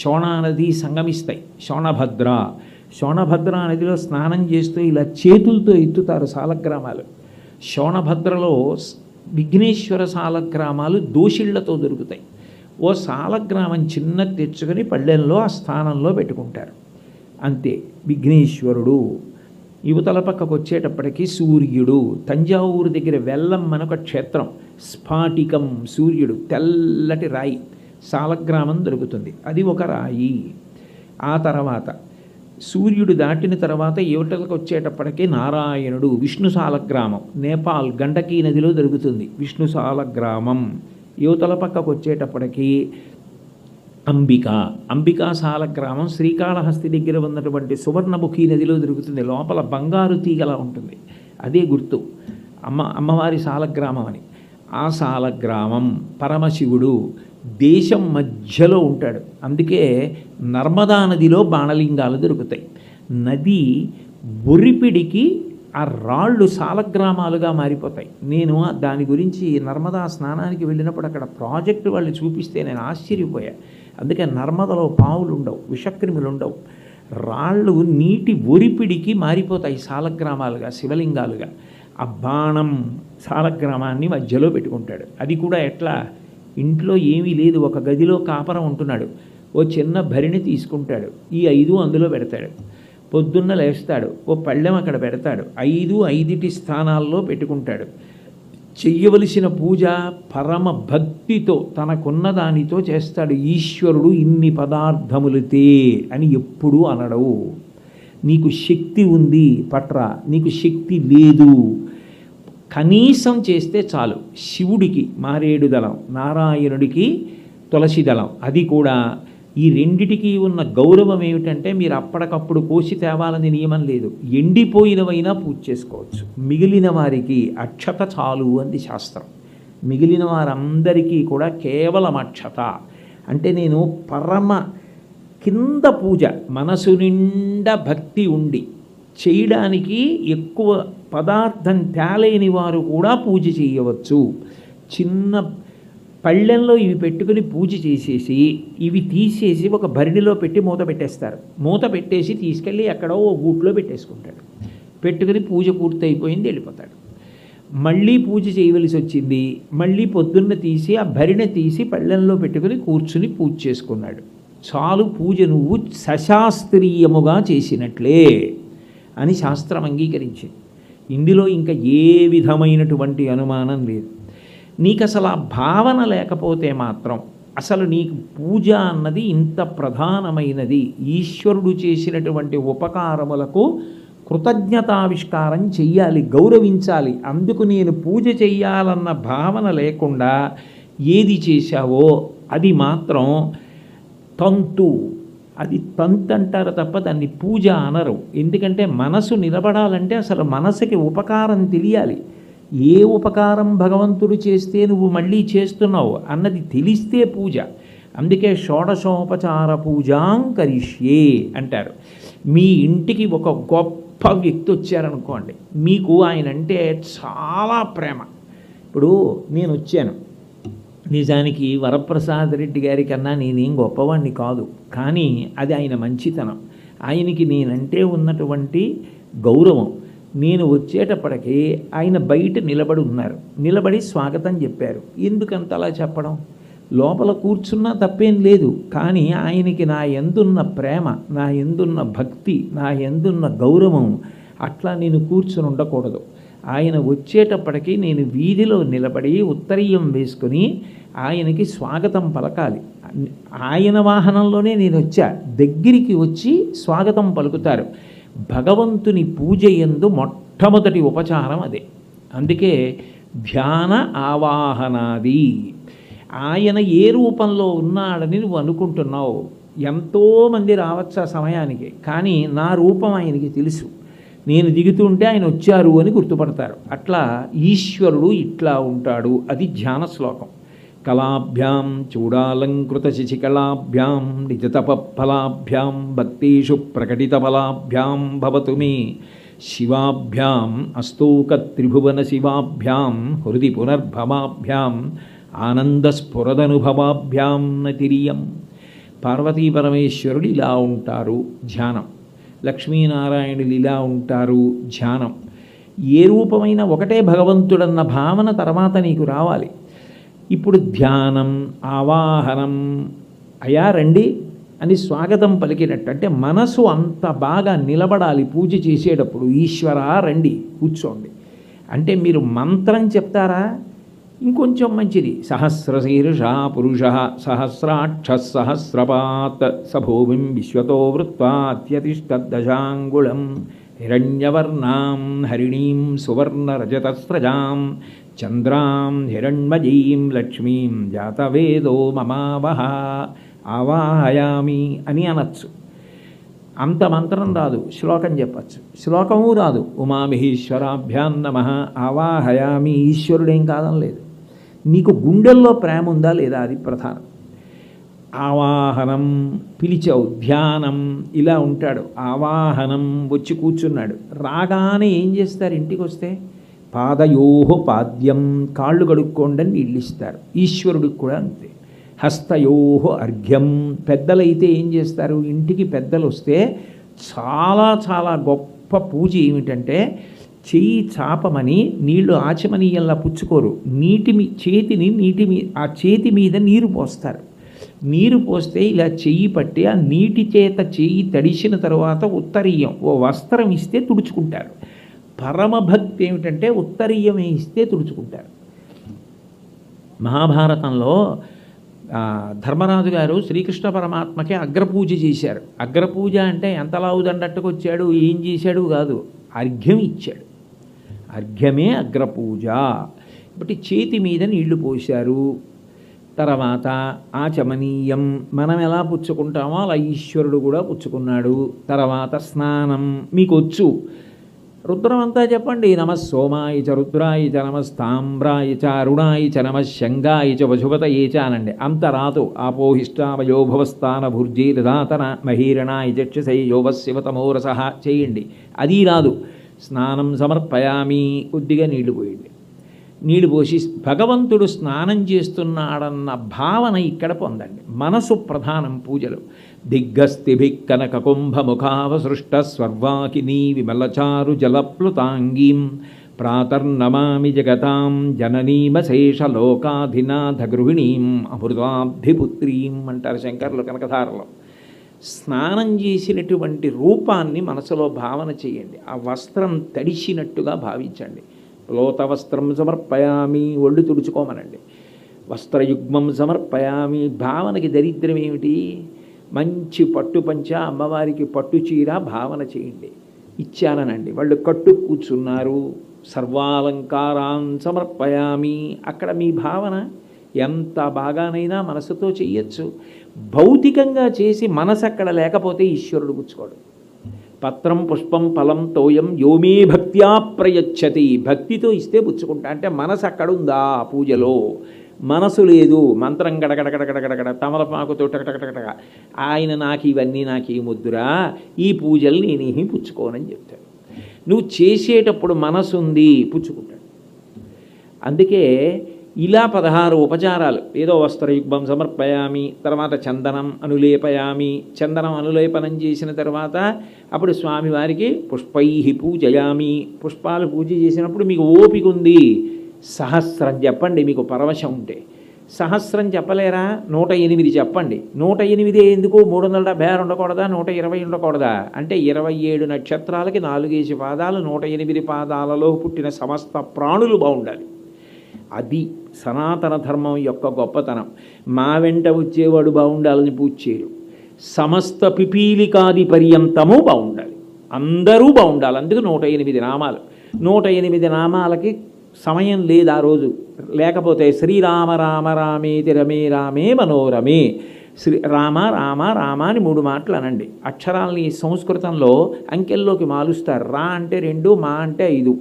శోణానది సంగమిస్తాయి. శోణభద్ర నదిలో స్నానం చేస్తూ ఇలా చేతులతో ఎత్తుతారు సాలగ్రామాలు. శోణభద్రలో విఘ్నేశ్వర సాలగ్రామాలు దోషిళ్లతో దొరుకుతాయి. ఓ సాలగ్రామం చిన్న తెచ్చుకొని పళ్ళెంలో ఆ స్థానంలో పెట్టుకుంటారు, అంతే. విఘ్నేశ్వరుడు. యువతల పక్కకు వచ్చేటప్పటికి సూర్యుడు. తంజావూరు దగ్గర వెల్లం మనొక క్షేత్రం, స్ఫాటికం సూర్యుడు, తెల్లటి రాయి, సాలగ్రామం దొరుకుతుంది, అది ఒక రాయి. ఆ తర్వాత సూర్యుడు దాటిన తర్వాత యువతలకు వచ్చేటప్పటికీ నారాయణుడు. విష్ణుసాల గ్రామం నేపాల్ గండకీ నదిలో దొరుకుతుంది విష్ణుసాల గ్రామం. యువతల పక్కకు వచ్చేటప్పటికి అంబికా సాల గ్రామం శ్రీకాళహస్తి దగ్గర ఉన్నటువంటి సువర్ణముఖి నదిలో దొరుకుతుంది. లోపల బంగారు తీగలా ఉంటుంది, అదే గుర్తు అమ్మవారి సాలగ్రామం అని. ఆ సాలగ్రామం పరమశివుడు దేశం మధ్యలో ఉంటాడు. అందుకే నర్మదా నదిలో బాణలింగాలు దొరుకుతాయి. నది ఒరిపిడికి ఆ రాళ్ళు సాలగ్రామాలుగా మారిపోతాయి. నేను దాని గురించి నర్మదా స్నానానికి వెళ్ళినప్పుడు అక్కడ ప్రాజెక్టు వాళ్ళు చూపిస్తే నేను ఆశ్చర్యపోయా. అందుకే నర్మదలో పావులు ఉండవు, విషక్రిములు ఉండవు. రాళ్ళు నీటి ఒరిపిడికి మారిపోతాయి సాలగ్రామాలుగా, శివలింగాలుగా. ఆ బాణం సాలగ్రామాన్ని మధ్యలో పెట్టుకుంటాడు. అది కూడా ఎట్లా, ఇంట్లో ఏమీ లేదు, ఒక గదిలో కాపరం ఉంటున్నాడు, ఓ చిన్న భరిణి తీసుకుంటాడు, ఈ 5 అందులో పెడతాడు. పొద్దున్న లేస్తాడు, ఓ పళ్ళెం అక్కడ పెడతాడు, 5 స్థానాల్లో పెట్టుకుంటాడు. చెయ్యవలసిన పూజ పరమ భక్తితో తనకున్న దానితో చేస్తాడు. ఈశ్వరుడు ఇన్ని పదార్థములతే అని ఎప్పుడూ అనడవు. నీకు శక్తి ఉంది పట్రా, నీకు శక్తి లేదు, కనీసం చేస్తే చాలు. శివుడికి మారేడు దళం, నారాయణుడికి తులసి దళం. అది కూడా ఈ రెండిటికి ఉన్న గౌరవం ఏమిటంటే మీరు అప్పటికప్పుడు కోసి తేవాలని నియమం లేదు, ఎండిపోయినవైనా పూజ చేసుకోవచ్చు. మిగిలిన వారికి అక్షత చాలు అంది శాస్త్రం. మిగిలిన వారందరికీ కూడా కేవలం అక్షత. అంటే నేను పరమ కింద పూజ, మనసు నిండా భక్తి ఉండి చేయడానికి ఎక్కువ పదార్థం తేలేని వారు కూడా పూజ చేయవచ్చు. చిన్న పళ్ళెంలో ఇవి పెట్టుకుని పూజ చేసేసి ఇవి తీసేసి ఒక భరిణిలో పెట్టి మూత పెట్టేస్తారు. మూత పెట్టేసి తీసుకెళ్ళి ఎక్కడో ఓ గూట్లో పెట్టేసుకుంటాడు. పెట్టుకుని పూజ పూర్తయిపోయింది, వెళ్ళిపోతాడు. మళ్ళీ పూజ చేయవలసి వచ్చింది, మళ్ళీ పొద్దున్న తీసి ఆ భరిణె తీసి పళ్ళెంలో పెట్టుకుని కూర్చుని పూజ చేసుకున్నాడు. చాలు, పూజ నువ్వు సశాస్త్రీయముగా చేసినట్లే అని శాస్త్రం అంగీకరించింది. ఇందులో ఇంకా ఏ విధమైనటువంటి అనుమానం లేదు. నీకు అసలు ఆ భావన లేకపోతే మాత్రం, అసలు నీకు పూజ అన్నది ఇంత ప్రధానమైనది, ఈశ్వరుడు చేసినటువంటి ఉపకారములకు కృతజ్ఞతావిష్కారం చెయ్యాలి, గౌరవించాలి. అందుకు నేను పూజ చెయ్యాలన్న భావన లేకుండా ఏది చేశావో అది మాత్రం తంతు. అది తంతు అంటారు తప్ప దాన్ని పూజ అనరు. ఎందుకంటే మనసు నిలబడాలంటే అసలు మనసుకి ఉపకారం తెలియాలి. ఏ ఉపకారం భగవంతుడు చేస్తే నువ్వు మళ్ళీ చేస్తున్నావు అన్నది తెలిస్తే పూజ. అందుకే షోడశోపచార పూజాం కరిష్యే అంటారు. మీ ఇంటికి ఒక గొప్ప వ్యక్తి వచ్చారనుకోండి, మీకు ఆయన అంటే చాలా ప్రేమ. ఇప్పుడు నేను వచ్చాను, నిజానికి వరప్రసాద్ రెడ్డి గారి కన్నా నేనేం గొప్పవాడిని కాదు, కానీ అది ఆయన మంచితనం, ఆయనకి నేనంటే ఉన్నటువంటి గౌరవం. నేను వచ్చేటప్పటికీ ఆయన బయట నిలబడి ఉన్నారు, నిలబడి స్వాగతం చెప్పారు. ఎందుకంతలా చెప్పడం? లోపల కూర్చున్నా తప్పేం లేదు, కానీ ఆయనకి నా యందున్న ప్రేమ, నా యందున్న భక్తి, నా యందున్న గౌరవం, అట్లా నేను కూర్చుని ఉండకూడదు. ఆయన వచ్చేటప్పటికీ నేను వీధిలో నిలబడి ఉత్తరీయం వేసుకొని ఆయనకి స్వాగతం పలకాలి. ఆయన వాహనంలోనే నేను వచ్చా, దగ్గరికి వచ్చి స్వాగతం పలుకుతారు. భగవంతుని పూజ యందు మొట్టమొదటి ఉపచారం అదే. అందుకే ధ్యాన ఆవాహనాది. ఆయన ఏ రూపంలో ఉన్నాడని నువ్వు అనుకుంటున్నావు. ఎంతోమంది రావచ్చు ఆ సమయానికి, కానీ నా రూపం ఆయనకి తెలుసు. నేను దిగుతుంటే ఆయన వచ్చారు అని గుర్తుపడతారు. అట్లా ఈశ్వరుడు ఇట్లా ఉంటాడు. అది ధ్యాన శ్లోకం. కళాభ్యాం చూడాలంకృత శశికళాభ్యాం నిజతపఫలాభ్యాం భక్తేషు ప్రకటితఫలాభ్యాం భవతు మే శివాభ్యాం అస్తోక త్రిభువన శివాభ్యాం హృది పునర్భవాభ్యాం ఆనందస్ఫురదనుభవాభ్యాం నతిరియం. పార్వతీ పరమేశ్వరుడు ఇలా ఉంటారు ధ్యానం, లక్ష్మీనారాయణులు ఇలా ఉంటారు ధ్యానం. ఏ రూపమైన ఒకటే భగవంతుడన్న భావన తర్వాత నీకు రావాలి. ఇప్పుడు ధ్యానం, ఆవాహనం, అయా రండి అని స్వాగతం పలికినట్టు, అంటే మనసు అంత బాగా నిలబడాలి పూజ చేసేటప్పుడు. ఈశ్వరా రండి కూర్చోండి అంటే మీరు మంత్రం చెప్తారా? ఇంకొంచెం మంచిది, సహస్రశీర్ష పురుష సహస్రాక్ష సహస్రపాత్ సభూమిం విశ్వతో వృత్వాత్యతిష్టదశాంగుళం హిరణ్యవర్ణాం హరిణీం సువర్ణరజతస్రజాం చంద్రాం హిరణ్మయీం లక్ష్మీం జాతవేదో మమావహ ఆవాహయామి అని అనొచ్చు. అంత మంత్రం రాదు, శ్లోకం చెప్పచ్చు. శ్లోకము రాదు. ఉమామహేశ్వరాభ్యాం నమః ఆవాహయామి. ఈశ్వరుడేం కాదని లేదు, నీకు గుండెల్లో ప్రేమ ఉందా లేదా, అది ప్రధానం. ఆవాహనం పిలిచావు, ధ్యానం ఇలా ఉంటాడు. ఆవాహనం వచ్చి కూర్చున్నాడు. రాగానే ఏం చేస్తారు? ఇంటికి వస్తే పాదయోహో పాద్యం, కాళ్ళు కడుక్కోండి అని నీళ్ళు ఇస్తారు. ఈశ్వరుడికి కూడా అంతే. హస్తయోహో అర్ఘ్యం, పెద్దలైతే ఏం చేస్తారు? ఇంటికి పెద్దలు వస్తే చాలా చాలా గొప్ప పూజ ఏమిటంటే, చెయ్యి చాపమని నీళ్లు ఆచమనీయంలా పుచ్చుకోరు. ఆ చేతి మీద నీరు పోస్తారు. నీరు పోస్తే ఇలా చెయ్యి పట్టి ఆ నీటి చేత చెయ్యి తడిసిన తర్వాత ఉత్తరీయం ఓ వస్త్రం ఇస్తే తుడుచుకుంటారు. పరమభక్తి ఏమిటంటే ఉత్తరీయమే ఇస్తే తుడుచుకుంటారు. మహాభారతంలో ధర్మరాజు గారు శ్రీకృష్ణ పరమాత్మకి అగ్రపూజ చేశారు. అగ్రపూజ అంటే ఎంతలావు దండట్టుకు వచ్చాడు, ఏం చేశాడు కాదు, అర్ఘ్యం ఇచ్చాడు. అర్ఘ్యమే అగ్రపూజ. కాబట్టి చేతి మీద నీళ్లు పోశారు. తర్వాత ఆచమనీయం, మనం ఎలా పుచ్చుకుంటామో అలా ఈశ్వరుడు కూడా పుచ్చుకున్నాడు. తర్వాత స్నానం మీకు వచ్చు, రుద్రం అంతా చెప్పండి. నమః సోమాయ చ రుద్రాయ చ నమస్తామ్రాయ చ అరుణాయ చ నమః శంగాయ చ వశుపతయే చ అనండి. అంత రాదు. ఆపోహిష్టావయోభవస్థాన భుర్జీర్ధాతన మహీరణాయ చక్షసై యోవశివతమోరసః చేయండి. అది రాదు. స్నానం సమర్పయామి, కొద్దిగా నీళ్లు పోయండి. నీళ్లు పోసి భగవంతుడు స్నానం చేస్తున్నాడన్న భావన ఇక్కడ పొందండి. మనసు ప్రధానం పూజలు. దిగ్గస్థిభిః కనక కుంభముఖావసృష్ట స్వర్వాకినీ విమలచారు జలప్లుతాంగీం ప్రాతర్నమామి జగతాం జననీమశేషలోకాధినాథ గృహిణీం అమృతాబ్ధిపుత్రీం అంటారు శంకరులు కనకధారలో. స్నానం చేసినటువంటి రూపాన్ని మనసులో భావన చేయండి. ఆ వస్త్రం తడిసినట్టుగా భావించండి. లోత వస్త్రం సమర్పయామి, ఒళ్ళు తుడుచుకోమనండి. వస్త్రయుగ్మం సమర్పయామి. భావనకి దరిద్రం ఏమిటి? మంచి పట్టు పంచ, అమ్మవారికి పట్టు చీర భావన చేయండి. ఇచ్చాననండి. వాళ్ళు కట్టు కూర్చున్నారు. సర్వాలంకారాన్ సమర్పయామి. అక్కడ మీ భావన ఎంత బాగానైనా మనసుతో చెయ్యొచ్చు. భౌతికంగా చేసి మనసు అక్కడ లేకపోతే ఈశ్వరుడు పుచ్చుకోడు. పత్రం పుష్పం ఫలం తోయం యోమే భక్త్యా ప్రయచ్చతి. భక్తితో ఇస్తే పుచ్చుకుంటా. అంటే మనసు అక్కడ ఉందా పూజలో? మనసు లేదు. మంత్రం గడగడగడగడగడ తమలపాకుతో టకటకటక ఆయన నాకు ఇవన్నీ నాకేమొద్దురా, ఈ పూజలు నేనేమి పుచ్చుకోనని చెప్తాడు. నువ్వు చేసేటప్పుడు మనసు ఉంది, పుచ్చుకుంటాడు. అందుకే ఇలా 16 ఉపచారాలు. ఏదో వస్త్రయుగ్మం సమర్పయామి, తర్వాత చందనం అనులేపయామి. చందనం అనులేపనం చేసిన తర్వాత అప్పుడు స్వామివారికి పుష్పై పూజయామి. పుష్పాలు పూజ చేసినప్పుడు మీకు ఓపిక ఉంది, సహస్రం చెప్పండి. మీకు పరవశం ఉంటే సహస్రం చెప్పలేరా? 108 చెప్పండి. 108 ఎందుకు? 376 ఉండకూడదా? 120 ఉండకూడదా? అంటే 27 నక్షత్రాలకి 4 పాదాలు, 108 పాదాలలో పుట్టిన సమస్త ప్రాణులు బాగుండాలి. అది సనాతన ధర్మం యొక్క గొప్పతనం. మా వెంట వచ్చేవాడు బాగుండాలని పూజ చేయరు. సమస్త పిపీలికాది పర్యంతము బాగుండాలి, అందరూ బాగుండాలి. అందుకు 108 నామాలు. 108 నామాలకి సమయం లేదు ఆ రోజు. లేకపోతే శ్రీరామ రామ రామేతి రమే రామే మనోరమే. రామ రామ రామ అని 3 మాటలు అనండి. అక్షరాలని సంస్కృతంలో అంకెల్లోకి మారుస్తారు. రా అంటే 2, మా అంటే 5.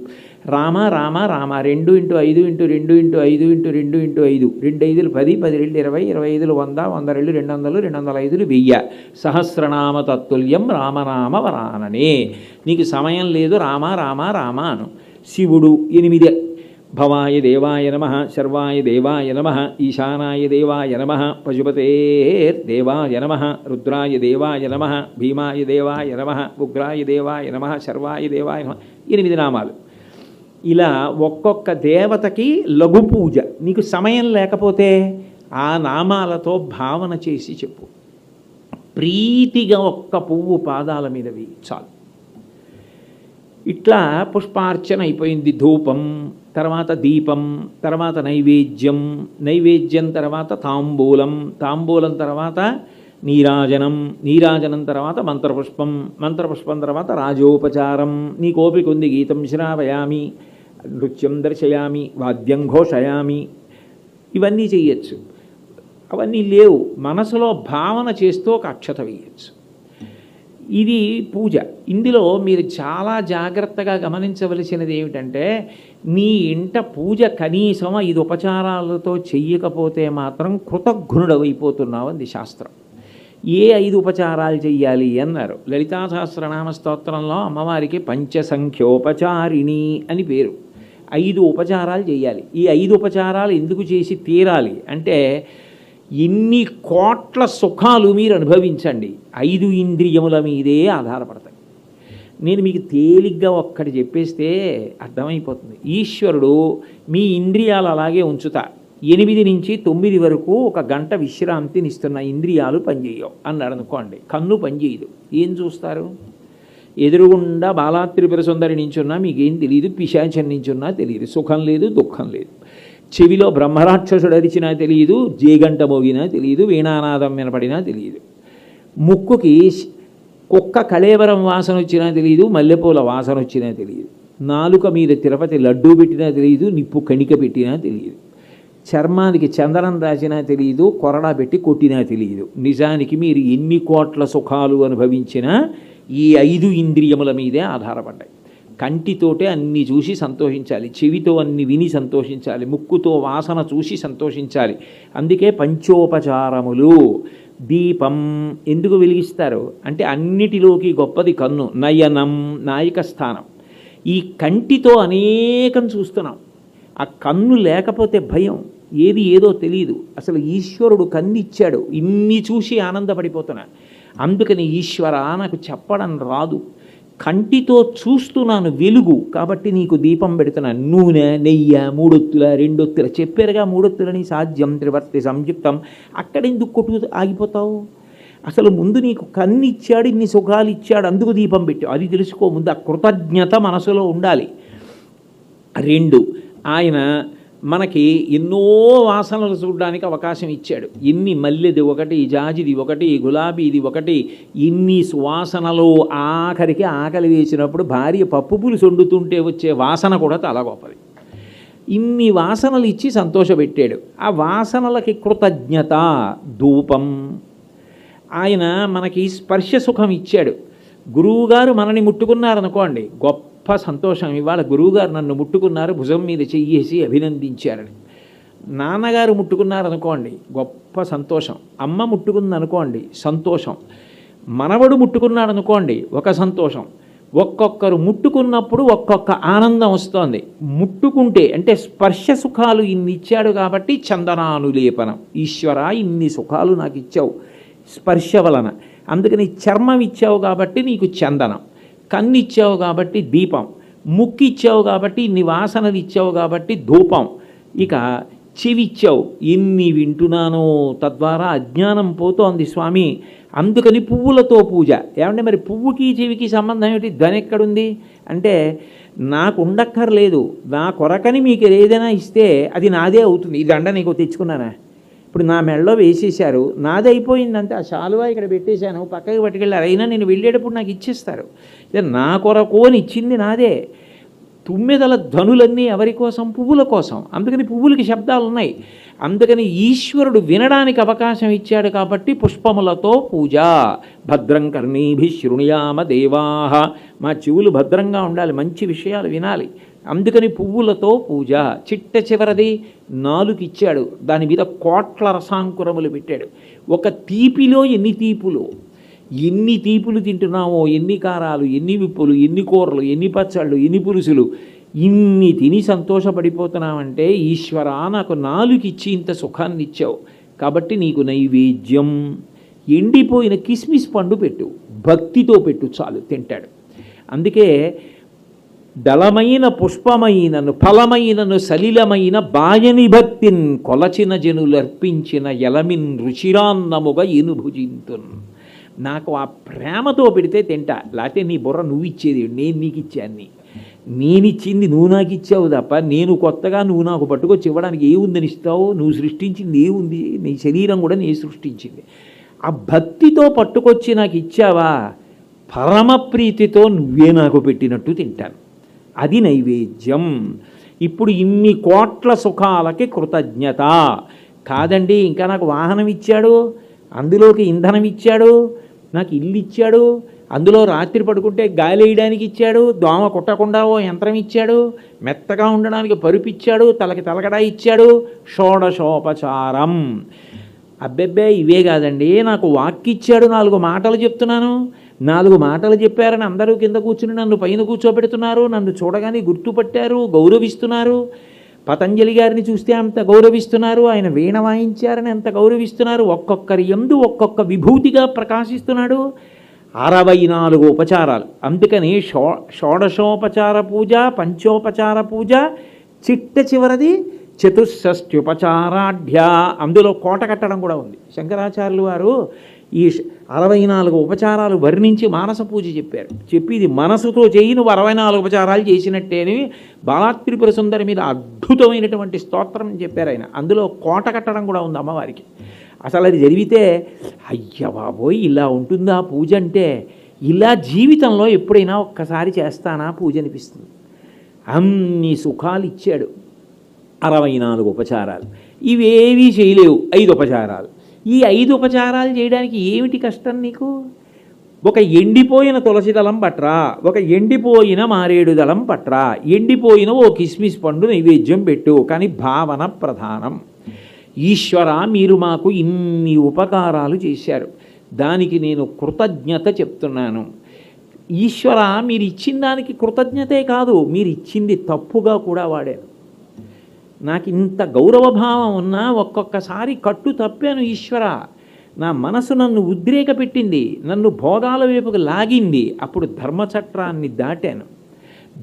రామ రామ రామ 2 × 5 × 2 × 5 × 2 × 5. 2 5 10, 10 2 20, 25 100, 100 2 200, 205 1000. సహస్రనామ తత్తుల్యం రామనామ వరాననే. నీకు సమయం లేదు, రామ రామ రామ అను. శివుడు 8. భవాయ దేవాయ నమః, శర్వాయ దేవాయ నమః, ఈశానాయ దేవాయ నమః, పశుపతేర్దేవాయ నమః, రుద్రాయ దేవాయ నమః, భీమాయ దేవాయ నమః, ఉగ్రాయ దేవాయ నమః, శర్వాయ దేవాయ నమః. 8 నామాలు. ఇలా ఒక్కొక్క దేవతకి లఘు పూజ. నీకు సమయం లేకపోతే ఆ నామాలతో భావన చేసి చెప్పు. ప్రీతిగా ఒక్క పువ్వు పాదాల మీద వేయి చాలు. ఇట్లా పుష్పార్చన అయిపోయింది. ధూపం తర్వాత దీపం, తర్వాత నైవేద్యం, నైవేద్యం తర్వాత తాంబూలం, తాంబూలం తర్వాత నీరాజనం, నీరాజనం తర్వాత మంత్రపుష్పం, మంత్రపుష్పం తర్వాత రాజోపచారం. నీకు ఓపిక ఉంది, గీతం శ్రావయామి, నృత్యం దర్శయామి, వాద్యం ఘోషయామి, ఇవన్నీ చేయొచ్చు. అవన్నీ లేవు, మనసులో భావన చేస్తూ ఒక అక్షత వేయచ్చు. ఇది పూజ. ఇందులో మీరు చాలా జాగ్రత్తగా గమనించవలసినది ఏమిటంటే, నీ ఇంట పూజ కనీసం 5 ఉపచారాలతో చెయ్యకపోతే మాత్రం కృతఘ్నుడవైపోతున్నావు అంది శాస్త్రం. ఏ 5 ఉపచారాలు చెయ్యాలి అన్నారు. లలితా సహస్రనామ స్తోత్రంలో అమ్మవారికి పంచసంఖ్యోపచారిణి అని పేరు. 5 ఉపచారాలు చేయాలి. ఈ 5 ఉపచారాలు ఎందుకు చేసి తీరాలి అంటే, ఎన్ని కోట్ల సుఖాలు మీరు అనుభవించండి, 5 ఇంద్రియముల మీదే ఆధారపడతాయి. నేను మీకు తేలిగ్గా ఒక్కటి చెప్పేస్తే అర్థమైపోతుంది. ఈశ్వరుడు మీ ఇంద్రియాలు అలాగే ఉంచుతా, 8 నుంచి 9 వరకు 1 గంట విశ్రాంతినిస్తున్న ఇంద్రియాలు పనిచేయవు అన్నాడు అనుకోండి. కన్ను పనిచేయదు, ఏం చూస్తారు? ఎదురుగుండా బాలాత్రిపుర సుందరి నించున్నా మీకేం తెలియదు, పిశాచం నించున్నా తెలియదు, సుఖం లేదు, దుఃఖం లేదు. చెవిలో బ్రహ్మరాక్షసుడు అరిచినా తెలియదు, జేగంట మోగినా తెలియదు, వీణానాదం వినపడినా తెలియదు. ముక్కుకి కుక్క కళేవరం వాసన వచ్చినా తెలియదు, మల్లెపూల వాసన వచ్చినా తెలియదు. నాలుక మీద తిరుపతి లడ్డూ పెట్టినా తెలియదు, నిప్పు కణిక పెట్టినా తెలియదు. చర్మానికి చందనం రాసినా తెలియదు, కొరడా పెట్టి కొట్టినా తెలియదు. నిజానికి మీరు ఎన్ని కోట్ల సుఖాలు అనుభవించినా ఈ 5 ఇంద్రియముల మీదే ఆధారపడ్డాయి. కంటితోటే అన్ని చూసి సంతోషించాలి, చెవితో అన్ని విని సంతోషించాలి, ముక్కుతో వాసన చూసి సంతోషించాలి. అందుకే పంచోపచారములు. దీపం ఎందుకు వెలిగిస్తారు అంటే, అన్నిటిలోకి గొప్పది కన్ను, నయనం నాయక స్థానం. ఈ కంటితో అనేకం చూస్తున్నాం, ఆ కన్ను లేకపోతే భయం, ఏది ఏదో తెలియదు. అసలు ఈశ్వరుడు కన్ను ఇచ్చాడు, ఇన్ని చూసి ఆనందపడిపోతున్నా. అందుకని ఈశ్వర నాకు చెప్పడం రాదు, కంటితో చూస్తున్నాను వెలుగు, కాబట్టి నీకు దీపం పెడుతున్నాను. నూనె, నెయ్యి, 3 ఒత్తుల 2 ఒత్తుల చెప్పారుగా, 3 ఒత్తులని సాధ్యం త్రివర్తి సంయుక్తం. అక్కడెందుకు కొట్టు ఆగిపోతావు? అసలు ముందు నీకు కన్ను ఇచ్చాడు, ఇన్ని సుఖాలు ఇచ్చాడు, అందుకు దీపం పెట్టావు, అది తెలుసుకో ముందు. ఆ కృతజ్ఞత మనసులో ఉండాలి. 2, ఆయన మనకి ఎన్నో వాసనలు చూడడానికి అవకాశం ఇచ్చాడు. ఇన్ని మల్లెది ఒకటి, జాజిది ఒకటి, గులాబీది ఒకటి, ఇన్ని సువాసనలు. ఆఖరికి ఆకలి వేసినప్పుడు భార్య పప్పు పులుసు వండుతుంటే వచ్చే వాసన కూడా చాలా గొప్పది. ఇన్ని వాసనలు ఇచ్చి సంతోషపెట్టాడు. ఆ వాసనలకి కృతజ్ఞత. ధూపం. ఆయన మనకి స్పర్శ సుఖం ఇచ్చాడు. గురువుగారు మనని ముట్టుకున్నారనుకోండి, గొప్ప సంతోషం. ఇవాళ గురువుగారు నన్ను ముట్టుకున్నారు, భుజం మీద చెయ్యేసి అభినందించారని. నాన్నగారు ముట్టుకున్నారనుకోండి, గొప్ప సంతోషం. అమ్మ ముట్టుకుందనుకోండి, సంతోషం. మనవడు ముట్టుకున్నాడనుకోండి, ఒక సంతోషం. ఒక్కొక్కరు ముట్టుకున్నప్పుడు ఒక్కొక్క ఆనందం వస్తోంది. ముట్టుకుంటే అంటే స్పర్శ సుఖాలు ఇన్ని ఇచ్చాడు కాబట్టి చందనానులేపనం. ఈశ్వర ఇన్ని సుఖాలు నాకు ఇచ్చావు స్పర్శ వలన, అందుకని చర్మం ఇచ్చావు కాబట్టి నీకు చందనం, కన్ను ఇచ్చావు కాబట్టి దీపం, ముక్కు ఇచ్చావు కాబట్టి ఇన్ని వాసనలు ఇచ్చావు కాబట్టి ధూపం, ఇక చెవి ఇచ్చావు, ఇన్ని వింటున్నాను, తద్వారా అజ్ఞానం పోతోంది స్వామి, అందుకని పువ్వులతో పూజ. ఏమంటే మరి పువ్వుకి చెవికి సంబంధం ఏమిటి? ధ్వని ఎక్కడుంది అంటే, నాకు ఉండక్కర్లేదు, నా కొరకని మీకు ఏదైనా ఇస్తే అది నాదే అవుతుంది. ఈ దండ నీకు తెచ్చుకున్నానా? ఇప్పుడు నా మెడలో వేసేశారు, నాది అయిపోయిందంటే ఆ శాలువా ఇక్కడ పెట్టేశాను, పక్కకి పట్టుకెళ్ళారు, అయినా నేను వెళ్ళేటప్పుడు నాకు ఇచ్చేస్తారు. నా కొరకు అని ఇచ్చింది నాదే. తుమ్మెదల ధ్వనులన్నీ ఎవరి కోసం? పువ్వుల కోసం. అందుకని పువ్వులకి శబ్దాలు ఉన్నాయి. అందుకని ఈశ్వరుడు వినడానికి అవకాశం ఇచ్చాడు కాబట్టి పుష్పములతో పూజ. భద్రం కర్ణీభి శృణుయామ దేవాహ. మా చెవులు భద్రంగా ఉండాలి, మంచి విషయాలు వినాలి. అందుకని పువ్వులతో పూజ. చిట్ట చివరది నాలుకిచ్చాడు, దాని మీద కోట్ల రసాంకురములు పెట్టాడు. ఒక తీపిలో ఎన్ని తీపులు, ఎన్ని తీపులు తింటున్నామో, ఎన్ని కారాలు, ఎన్ని విప్పులు, ఎన్ని కూరలు, ఎన్ని పచ్చళ్ళు, ఎన్ని పులుసులు, ఇన్ని తిని సంతోషపడిపోతున్నామంటే ఈశ్వర నాకు నాలుకిచ్చి ఇంత సుఖాన్ని ఇచ్చావు కాబట్టి నీకు నైవేద్యం. ఎండిపోయిన కిస్మిస్ పండు పెట్టు, భక్తితో పెట్టు, చాలు తింటాడు. అందుకే దళమైన పుష్పమైనను ఫలమైనను సలిలమైన బాయని భక్తిన్ కొలచిన జనులర్పించిన ఎలమిన్ రుచిరాన్నముగా ఎనుభుజింతున్. నాకు ఆ ప్రేమతో పెడితే తింటా, లేకపోతే నీ బుర్ర నువ్వు ఇచ్చేది, నేను నీకు ఇచ్చాన్ని. నేనిచ్చింది నువ్వు నాకు ఇచ్చావు తప్ప నేను కొత్తగా నువ్వు నాకు పట్టుకొచ్చి ఇవ్వడానికి ఏముందని ఇస్తావు? నువ్వు సృష్టించింది ఏముంది? నీ శరీరం కూడా నేను సృష్టించింది. ఆ భక్తితో పట్టుకొచ్చి నాకు ఇచ్చావా, పరమప్రీతితో నువ్వే నాకు పెట్టినట్టు తింటాను. అది నైవేద్యం. ఇప్పుడు ఇన్ని కోట్ల సుఖాలకి కృతజ్ఞత కాదండి. ఇంకా నాకు వాహనం ఇచ్చాడు, అందులోకి ఇంధనం ఇచ్చాడు, నాకు ఇల్లు ఇచ్చాడు, అందులో రాత్రి పడుకుంటే గాలి వేయడానికి ఇచ్చాడు, దోమ కుట్టకుండా ఓ యంత్రం ఇచ్చాడు, మెత్తగా ఉండడానికి పరుపు ఇచ్చాడు, తలకి తలకడా ఇచ్చాడు, షోడశోపచారం. అబ్బెబ్బే ఇవే కాదండి, నాకు వాక్కు ఇచ్చాడు, 4 మాటలు చెప్తున్నాను, 4 మాటలు చెప్పారని అందరూ కింద కూర్చుని నన్ను పైన కూర్చోబెడుతున్నారు, నన్ను చూడగానే గుర్తుపట్టారు, గౌరవిస్తున్నారు. పతంజలి గారిని చూస్తే అంత గౌరవిస్తున్నారు, ఆయన వీణ వాయించారని అంత గౌరవిస్తున్నారు. ఒక్కొక్కరి యందు ఒక్కొక్క విభూతిగా ప్రకాశిస్తున్నాడు. 64 ఉపచారాలు. అందుకని షోడశోపచార పూజ, పంచోపచార పూజ, చిట్ట చివరిది చతుషష్ట్యుపచారాఢ్య. అందులో కోట కట్టడం కూడా ఉంది. శంకరాచార్యులు వారు ఈ 64 ఉపచారాలు వర్ణించి మానస పూజ చెప్పారు. చెప్పి ఇది మనసుతో చేయి, నువ్వు 64 ఉపచారాలు చేసినట్టే అని బాలాత్రిపుర సుందరి మీద అద్భుతమైనటువంటి స్తోత్రం చెప్పారు ఆయన. అందులో కోట కట్టడం కూడా ఉంది అమ్మవారికి. అసలు అది జరిగితే అయ్య బాబోయ్ ఇలా ఉంటుందా పూజ అంటే, ఇలా జీవితంలో ఎప్పుడైనా ఒక్కసారి చేస్తానా పూజ అనిపిస్తుంది. అన్ని సుఖాలు ఇచ్చాడు. 64 ఉపచారాలు. ఇవేవీ చేయలేవు 5 ఉపచారాలు. ఈ 5 ఉపచారాలు చేయడానికి ఏమిటి కష్టం నీకు? ఒక ఎండిపోయిన తులసి దళం పట్రా, ఒక ఎండిపోయిన మారేడు దళం పట్రా, ఎండిపోయిన ఓ కిస్మిస్ పండు నైవేద్యం పెట్టు. కానీ భావన ప్రధానం. ఈశ్వర, మీరు మాకు ఇన్ని ఉపకారాలు చేశారు, దానికి నేను కృతజ్ఞత చెప్తున్నాను. ఈశ్వర, మీరు ఇచ్చిన దానికి కృతజ్ఞతే కాదు, మీరు ఇచ్చింది తప్పుగా కూడా వాడాను. నాకు ఇంత గౌరవభావం ఉన్నా ఒక్కొక్కసారి కట్టు తప్పాను ఈశ్వర. నా మనసు నన్ను ఉద్రేక పెట్టింది, నన్ను భోగాల వైపుకు లాగింది. అప్పుడు ధర్మచట్రాన్ని దాటాను,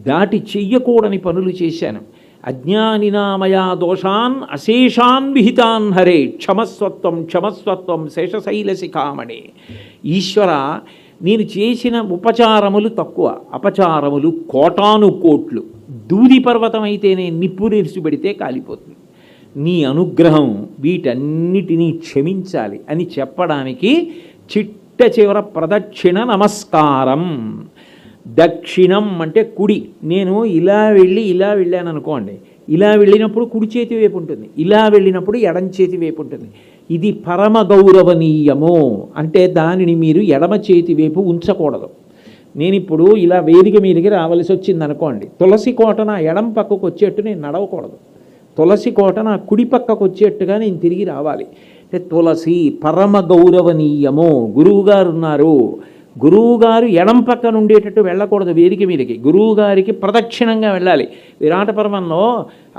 దాటి చెయ్యకూడని పనులు చేశాను. అజ్ఞానినామయా దోషాన్ అశేషాన్ విహితాన్ హరే క్షమస్వత్వం క్షమస్వత్వం శేషశైలశిఖామణి. ఈశ్వర, నేను చేసిన ఉపచారములు తక్కువ, అపచారములు కోటాను కోట్లు. దూది పర్వతం అయితేనే నిప్పురేసి పెడితే కాలిపోతుంది. నీ అనుగ్రహం వీటన్నిటినీ క్షమించాలి అని చెప్పడానికి చిట్ట చివర ప్రదక్షిణ నమస్కారం. దక్షిణం అంటే కుడి. నేను ఇలా వెళ్ళాను అనుకోండి, ఇలా వెళ్ళినప్పుడు కుడి చేతి వైపు ఉంటుంది, ఇలా వెళ్ళినప్పుడు ఎడం చేతి వైపు ఉంటుంది. ఇది పరమ గౌరవనీయము. అంటే దానిని మీరు ఎడమ చేతి వైపు ఉంచకూడదు. నేను ఇప్పుడు ఇలా వేదిక మీదకి రావాల్సి వచ్చింది అనుకోండి, తులసి కోట నా ఎడం పక్కకు వచ్చేట్టు నేను నడవకూడదు, తులసి కోట నా కుడి పక్కకు వచ్చేట్టుగా నేను తిరిగి రావాలి. అంటే తులసి పరమ గౌరవనీయము. గురువుగారు ఉన్నారు, గురువుగారు ఎడం పక్కన ఉండేటట్టు వెళ్ళకూడదు వేదిక మీదకి, గురువుగారికి ప్రదక్షిణంగా వెళ్ళాలి. విరాట పర్వంలో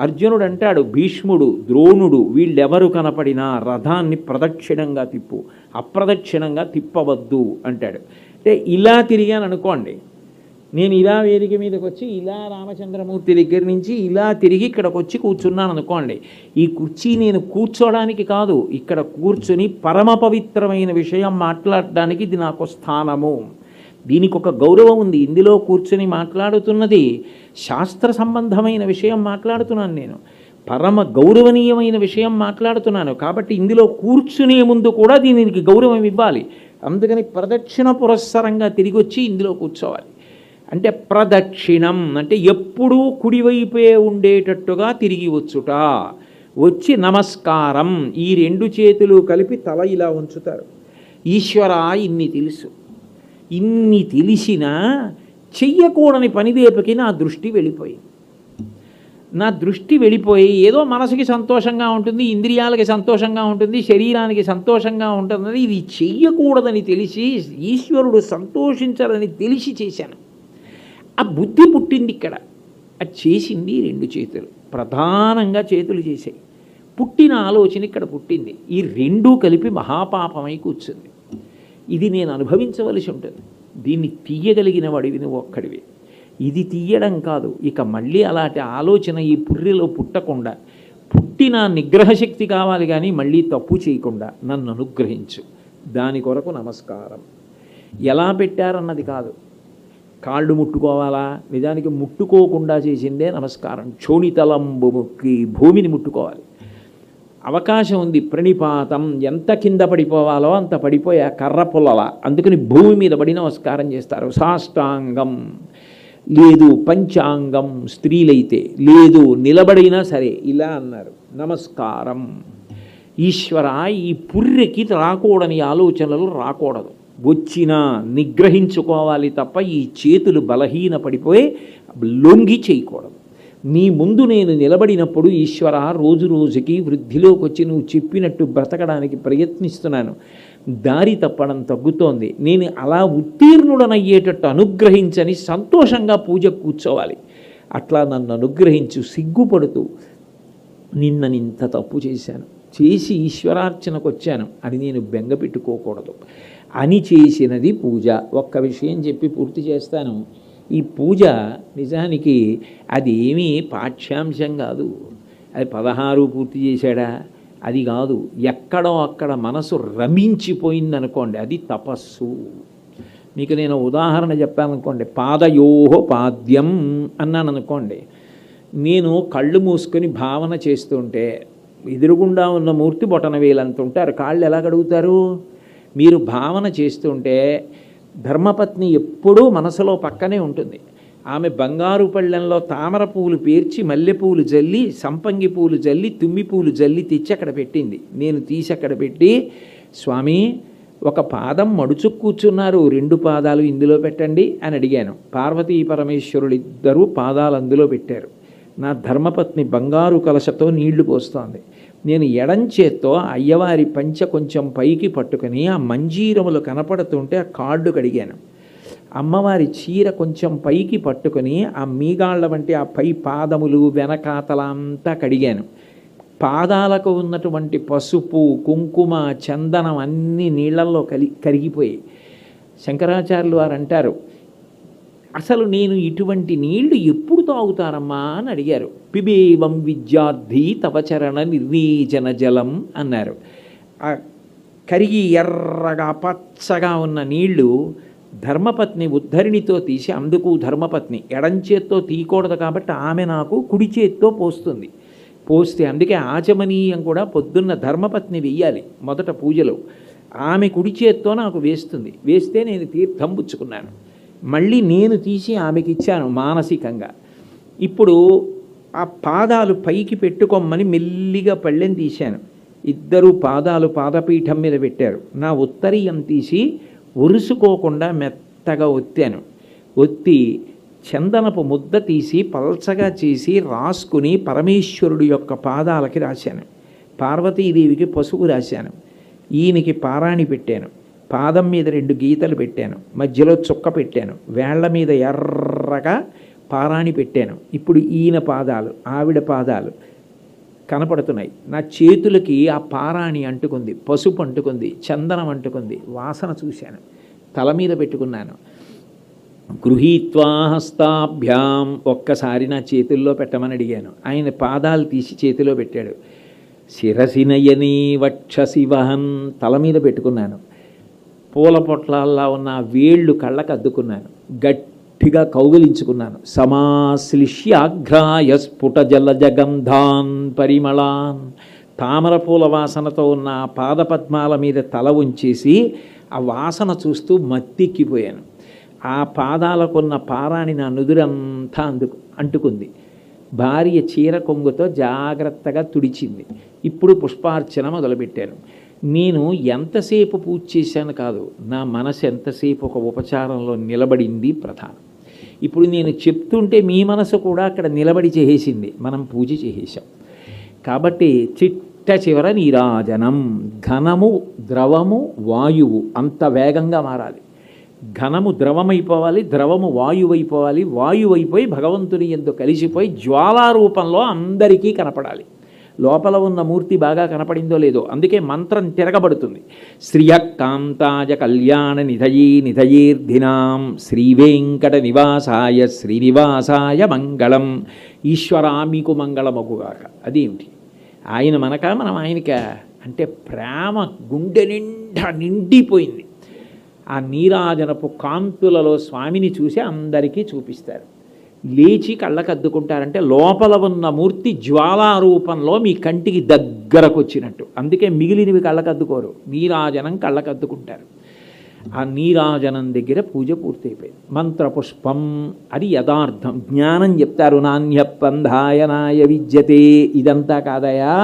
అర్జునుడు అంటాడు, భీష్ముడు, ద్రోణుడు వీళ్ళెవరు కనపడినా రథాన్ని ప్రదక్షిణంగా తిప్పు, అప్రదక్షిణంగా తిప్పవద్దు అంటాడు. అంటే ఇలా తిరిగాను అనుకోండి, నేను ఇలా వేదిక మీదకి వచ్చి ఇలా రామచంద్రమూర్తి దగ్గర నుంచి ఇలా తిరిగి ఇక్కడికి వచ్చి కూర్చున్నాను అనుకోండి, ఈ కుర్చీ నేను కూర్చోడానికి కాదు, ఇక్కడ కూర్చుని పరమ పవిత్రమైన విషయం మాట్లాడడానికి ఇది నాకు స్థానము. దీనికి ఒక గౌరవం ఉంది. ఇందులో కూర్చుని మాట్లాడుతున్నది శాస్త్ర సంబంధమైన విషయం మాట్లాడుతున్నాను, నేను పరమ గౌరవనీయమైన విషయం మాట్లాడుతున్నాను. కాబట్టి ఇందులో కూర్చునే ముందు కూడా దీనికి గౌరవం ఇవ్వాలి. అందుకని ప్రదక్షిణ పురస్సరంగా తిరిగి వచ్చి ఇందులో కూర్చోవాలి. అంటే ప్రదక్షిణం అంటే ఎప్పుడూ కుడివైపే ఉండేటట్టుగా తిరిగి వచ్చుట. వచ్చి నమస్కారం, ఈ 2 చేతులు కలిపి తల ఇలా ఉంచుతారు. ఈశ్వర, ఇన్ని తెలుసు, ఇన్ని తెలిసినా చెయ్యకూడని పనివైపుకి నా దృష్టి వెళ్ళిపోయింది. నా దృష్టి వెళ్ళిపోయి ఏదో మనసుకి సంతోషంగా ఉంటుంది, ఇంద్రియాలకి సంతోషంగా ఉంటుంది, శరీరానికి సంతోషంగా ఉంటుంది, ఇది చెయ్యకూడదని తెలిసి ఈశ్వరుడు సంతోషించాలని తెలిసి చేశాను. ఆ బుద్ధి పుట్టింది ఇక్కడ. అది చేసింది 2 చేతులు, ప్రధానంగా చేతులు చేసాయి. పుట్టిన ఆలోచన ఇక్కడ పుట్టింది. ఈ 2 కలిపి మహాపాపమై కూర్చుంది. ఇది నేను అనుభవించవలసి ఉంటుంది. దీన్ని తీయగలిగిన వాడివి నువ్వు ఒక్కడివి. ఇది తీయడం కాదు, ఇక మళ్ళీ అలాంటి ఆలోచన ఈ పుర్రెలో పుట్టకుండా, పుట్టిన నిగ్రహశక్తి కావాలి కానీ మళ్ళీ తప్పు చేయకుండా నన్ను అనుగ్రహించు. దాని కొరకు నమస్కారం. ఎలా పెట్టారన్నది కాదు, కాళ్ళు ముట్టుకోవాలా? నిజానికి ముట్టుకోకుండా చేసిందే నమస్కారం. క్షోణితలంబు ముక్కి భూమిని ముట్టుకోవాలి. అవకాశం ఉంది ప్రణిపాతం, ఎంత కింద పడిపోవాలో అంత పడిపోయా కర్ర పుల్లల, అందుకని భూమి మీద పడి నమస్కారం చేస్తారు. సాష్టాంగం లేదు, పంచాంగం స్త్రీలైతే లేదు, నిలబడినా సరే ఇలా అన్నారు నమస్కారం. ఈశ్వర, ఈ పుర్రెకి రాకూడని ఆలోచనలు రాకూడదు, వచ్చినా నిగ్రహించుకోవాలి తప్ప ఈ చేతులు బలహీన పడిపోయి లొంగి చేయకూడదు. నీ ముందు నేను నిలబడినప్పుడు ఈశ్వర, రోజు రోజుకి వృద్ధిలోకి వచ్చి నువ్వు చెప్పినట్టు బ్రతకడానికి ప్రయత్నిస్తున్నాను, దారి తప్పడం తగ్గుతోంది, నేను అలా ఉత్తీర్ణుడనయ్యేటట్టు అనుగ్రహించని సంతోషంగా పూజ కూర్చోవాలి. అట్లా నన్ను అనుగ్రహించు. సిగ్గుపడుతూ నిన్ననింత తప్పు చేశాను, చేసి ఈశ్వరార్చనకు వచ్చాను అని నేను బెంగ పెట్టుకోకూడదు అని చేసినది పూజ. ఒక్క విషయం చెప్పి పూర్తి చేస్తాను. ఈ పూజ నిజానికి అది ఏమీ పాఠ్యాంశం కాదు. అది 16 పూర్తి చేశాడా అది కాదు. ఎక్కడో అక్కడ మనసు రమించిపోయిందనుకోండి, అది తపస్సు. మీకు నేను ఉదాహరణ చెప్పాననుకోండి, పాదయోహో పాద్యం అన్నాను అనుకోండి, నేను కళ్ళు మూసుకొని భావన చేస్తుంటే ఎదురుగుండా ఉన్న మూర్తి బొటన వేలంత ఉంటారు, కాళ్ళు ఎలా కడుగుతారు? మీరు భావన చేస్తుంటే ధర్మపత్ని ఎప్పుడూ మనసులో పక్కనే ఉంటుంది. ఆమె బంగారు పళ్ళెంలో తామర పూలు పేర్చి మల్లెపూలు జల్లి సంపంగి పూలు జల్లి తుమ్మి పూలు జల్లి తెచ్చి అక్కడ పెట్టింది. నేను తీసి అక్కడ పెట్టి, స్వామి ఒక పాదం మడుచు కూర్చున్నారు, 2 పాదాలు ఇందులో పెట్టండి అని అడిగాను. పార్వతీ పరమేశ్వరులు ఇద్దరూ పాదాలు అందులో పెట్టారు. నా ధర్మపత్ని బంగారు కలశతో నీళ్లు పోస్తోంది. నేను ఎడంచేత్తో అయ్యవారి పంచ కొంచెం పైకి పట్టుకుని ఆ మంజీరములు కనపడుతుంటే ఆ కాళ్ళు కడిగాను. అమ్మవారి చీర కొంచెం పైకి పట్టుకొని ఆ మీగాళ్ళ వంటి ఆ పై పాదములు వెనకాతలంతా కడిగాను. పాదాలకు ఉన్నటువంటి పసుపు కుంకుమ చందనం అన్నీ నీళ్లలో కరిగిపోయి, శంకరాచార్యులు వారు అంటారు, అసలు నేను ఇటువంటి నీళ్లు ఎప్పుడు తాగుతారమ్మా అని అడిగారు. పిబేవం విద్యార్థి తవచరణ నిర్వీజన జలం అన్నారు. ఆ కరిగి ఎర్రగా పచ్చగా ఉన్న నీళ్లు ధర్మపత్ని ఉద్ధరిణితో తీసి, అందుకు ధర్మపత్ని ఎడంచేత్తో తీయకూడదు కాబట్టి ఆమె నాకు కుడి చేత్తో పోస్తుంది. పోస్తే అందుకే ఆచమనీయం కూడా పొద్దున్న ధర్మపత్ని వెయ్యాలి మొదట పూజలో. ఆమె కుడి చేత్తో నాకు వేస్తుంది. వేస్తే నేను తీర్థం పుచ్చుకున్నాను. మళ్ళీ నేను తీసి ఆమెకి ఇచ్చాను మానసికంగా. ఇప్పుడు ఆ పాదాలు పైకి పెట్టుకోమని మెల్లిగా పళ్ళెం తీశాను. ఇద్దరు పాదాలు పాదపీఠం మీద పెట్టారు. నా ఉత్తరీయం తీసి ఒరుసుకోకుండా మెత్తగా ఒత్తాను. ఒత్తి చందనపు ముద్ద తీసి పల్చగా చేసి రాసుకుని పరమేశ్వరుడు యొక్క పాదాలకి రాశాను. పార్వతీదేవికి పసుపు రాశాను. ఈయనకి పారాణి పెట్టాను. పాదం మీద 2 గీతలు పెట్టాను. మధ్యలో చుక్క పెట్టాను. వేళ్ల మీద ఎర్రగా పారాణి పెట్టాను. ఇప్పుడు ఈయన పాదాలు ఆవిడ పాదాలు కనపడుతున్నాయి. నా చేతులకి ఆ పారాణి అంటుకుంది, పసుపు అంటుకుంది, చందనం అంటుకుంది. వాసన చూశాను. తల మీద పెట్టుకున్నాను. గృహీత్వా హస్తాభ్యాం, ఒక్కసారి నా చేతుల్లో పెట్టమని అడిగాను. ఆయన పాదాలు తీసి చేతిలో పెట్టాడు. శిరసినయని వక్షసి వహన్, తల మీద పెట్టుకున్నాను. పూల పొట్లాల్లా ఉన్న వేళ్ళు కళ్ళకు అద్దుకున్నాను. గట్టిగా కౌగిలించుకున్నాను. సమాశ్లిష్యాఘ్రాయ స్ఫుట జలజగంధాన్ పరిమళాన్, తామర పూల వాసనతో ఉన్న ఆ పాదపద్మాల మీద తల ఉంచేసి ఆ వాసన చూస్తూ మత్తెక్కిపోయాను. ఆ పాదాలకున్న పారాణి నా నుదురంతా అంటుకుంది. భార్య చీర కొంగుతో జాగ్రత్తగా తుడిచింది. ఇప్పుడు పుష్పార్చన మొదలుపెట్టాను. నేను ఎంతసేపు పూజ చేశాను కాదు, నా మనసు ఎంతసేపు ఒక ఉపచారంలో నిలబడింది ప్రధానం. ఇప్పుడు నేను చెప్తుంటే మీ మనసు కూడా అక్కడ నిలబడి చేసేసింది. మనం పూజ చేసేసాం కాబట్టి చిట్ట చివర నీరాజనం. ఘనము ద్రవము వాయువు అంత వేగంగా మారాలి. ఘనము ద్రవమైపోవాలి, ద్రవము వాయువైపోవాలి, వాయువైపోయి భగవంతుని యందు కలిసిపోయి జ్వాలారూపంలో అందరికీ కనపడాలి. లోపల ఉన్న మూర్తి బాగా కనపడిందో లేదో అందుకే మంత్రం తిరగబడుతుంది. శ్రియకాంతాయ కళ్యాణ నిధయీ నిధయేర్ధినాం శ్రీవేంకట నివాసాయ శ్రీనివాసాయ మంగళం. ఈశ్వరా మీకు మంగళమగుగాక. అదేమిటి? ఆయన మనక మనం ఆయనక అంటే ప్రేమ గుండె నిండా నిండిపోయింది. ఆ నీరాజనపు కాంతులలో స్వామిని చూసి అందరికీ చూపిస్తారు. లేచి కళ్ళకద్దుకుంటారంటే లోపల ఉన్న మూర్తి జ్వాలారూపంలో మీ కంటికి దగ్గరకు వచ్చినట్టు. అందుకే మిగిలినవి కళ్ళకద్దుకోరు, నీరాజనం కళ్ళకద్దుకుంటారు. ఆ నీరాజనం దగ్గర పూజ పూర్తయిపోయింది. మంత్రపుష్పం అది యథార్థం, జ్ఞానం చెప్తారు. నాణ్యపంధాయనాయ విద్యతే, ఇదంతా కాదయా,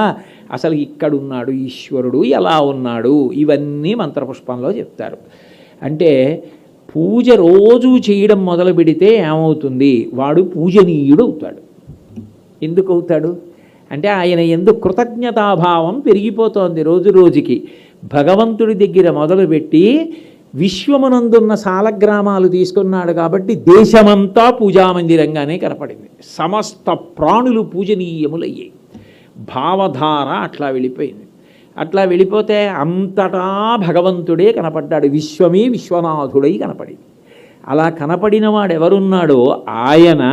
అసలు ఇక్కడున్నాడు ఈశ్వరుడు, ఎలా ఉన్నాడు, ఇవన్నీ మంత్రపుష్పంలో చెప్తారు. అంటే పూజ రోజు చేయడం మొదలు పెడితే ఏమవుతుంది, వాడు పూజనీయుడు అవుతాడు. ఎందుకు అవుతాడు అంటే ఆయన ఎందుకు కృతజ్ఞతాభావం పెరిగిపోతోంది రోజు రోజుకి. భగవంతుడి దగ్గర మొదలుపెట్టి విశ్వమునందున్న సాలగ్రామాలు తీసుకున్నాడు కాబట్టి దేశమంతా పూజామందిరంగానే కనపడింది. సమస్త ప్రాణులు పూజనీయములయ్యాయి. భావధార అట్లా వెళ్ళిపోయింది. అట్లా వెళ్ళిపోతే అంతటా భగవంతుడే కనపడ్డాడు. విశ్వమే విశ్వనాథుడై కనపడింది. అలా కనపడిన వాడెవరున్నాడో ఆయన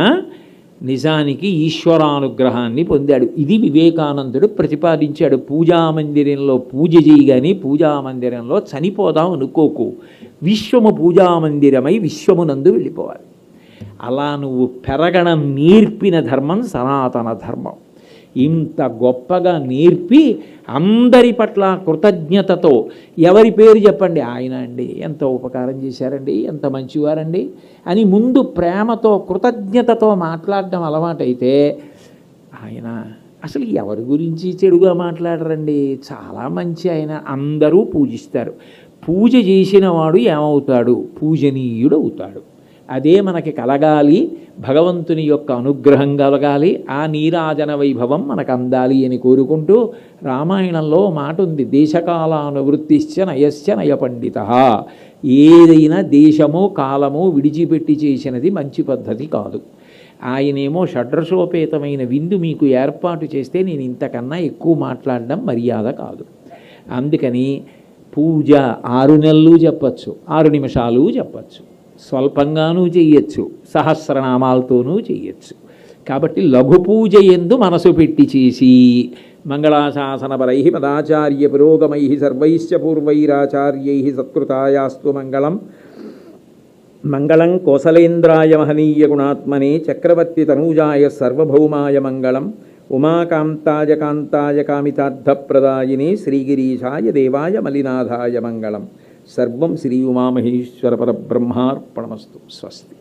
నిజానికి ఈశ్వరానుగ్రహాన్ని పొందాడు. ఇది వివేకానందుడు ప్రతిపాదించాడు. పూజామందిరంలో పూజ చేయగానే పూజామందిరంలో చనిపోదాం అనుకోకు, విశ్వము పూజామందిరమై విశ్వమునందు వెళ్ళిపోవాలి. అలా నువ్వు పెరగడం నేర్పిన ధర్మం సనాతన ధర్మం. ఇంత గొప్పగా నేర్పి అందరి పట్ల కృతజ్ఞతతో, ఎవరి పేరు చెప్పండి, ఆయన అండి ఎంత ఉపకారం చేశారండి, ఎంత మంచివారండి అని ముందు ప్రేమతో కృతజ్ఞతతో మాట్లాడడం అలవాటైతే ఆయన అసలు ఎవరి గురించి చెడుగా మాట్లాడరండి, చాలా మంచి ఆయన, అందరూ పూజిస్తారు. పూజ చేసిన వాడు ఏమవుతాడు, పూజనీయుడు అవుతాడు. అదే మనకి కలగాలి, భగవంతుని యొక్క అనుగ్రహం కలగాలి, ఆ నీరాజన వైభవం మనకు అందాలి అని కోరుకుంటూ రామాయణంలో మాట ఉంది, దేశకాలానువృత్తిశ్చ నయశ్చ నయ పండిత. ఏదైనా దేశమో కాలమో విడిచిపెట్టి చేసినది మంచి పద్ధతి కాదు. ఆయనేమో షడ్రసోపేతమైన విందు మీకు ఏర్పాటు చేస్తే నేను ఇంతకన్నా ఎక్కువ మాట్లాడడం మర్యాద కాదు. అందుకని పూజ 6 నెలలు చెప్పచ్చు, 6 నిమిషాలు చెప్పచ్చు, స్వల్పంగానూ చెయ్యొచ్చు, సహస్రనామాలతోనూ చెయ్యొచ్చు. కాబట్టి లఘు పూజ ఎందు మనసు పెట్టి చేసి మంగళాశాసనపరై మదాచార్య పురోగమై సర్వైశ్చ పూర్వైరాచార్యై సత్కృతాయాస్తు మంగళం. మంగళం కోసలేంద్రాయ మహనీయ గుణాత్మనే చక్రవర్తి తనూజాయ సర్వభౌమాయ మంగళం. ఉమాకాంతాయ కాంతాయ కామితార్థప్రదాయినే శ్రీగిరీశాయ దేవాయ మలినాథాయ మంగళం. సర్వం శ్రీ ఉమామహేశ్వర పరబ్రహ్మార్పణమస్తు. స్వస్తి.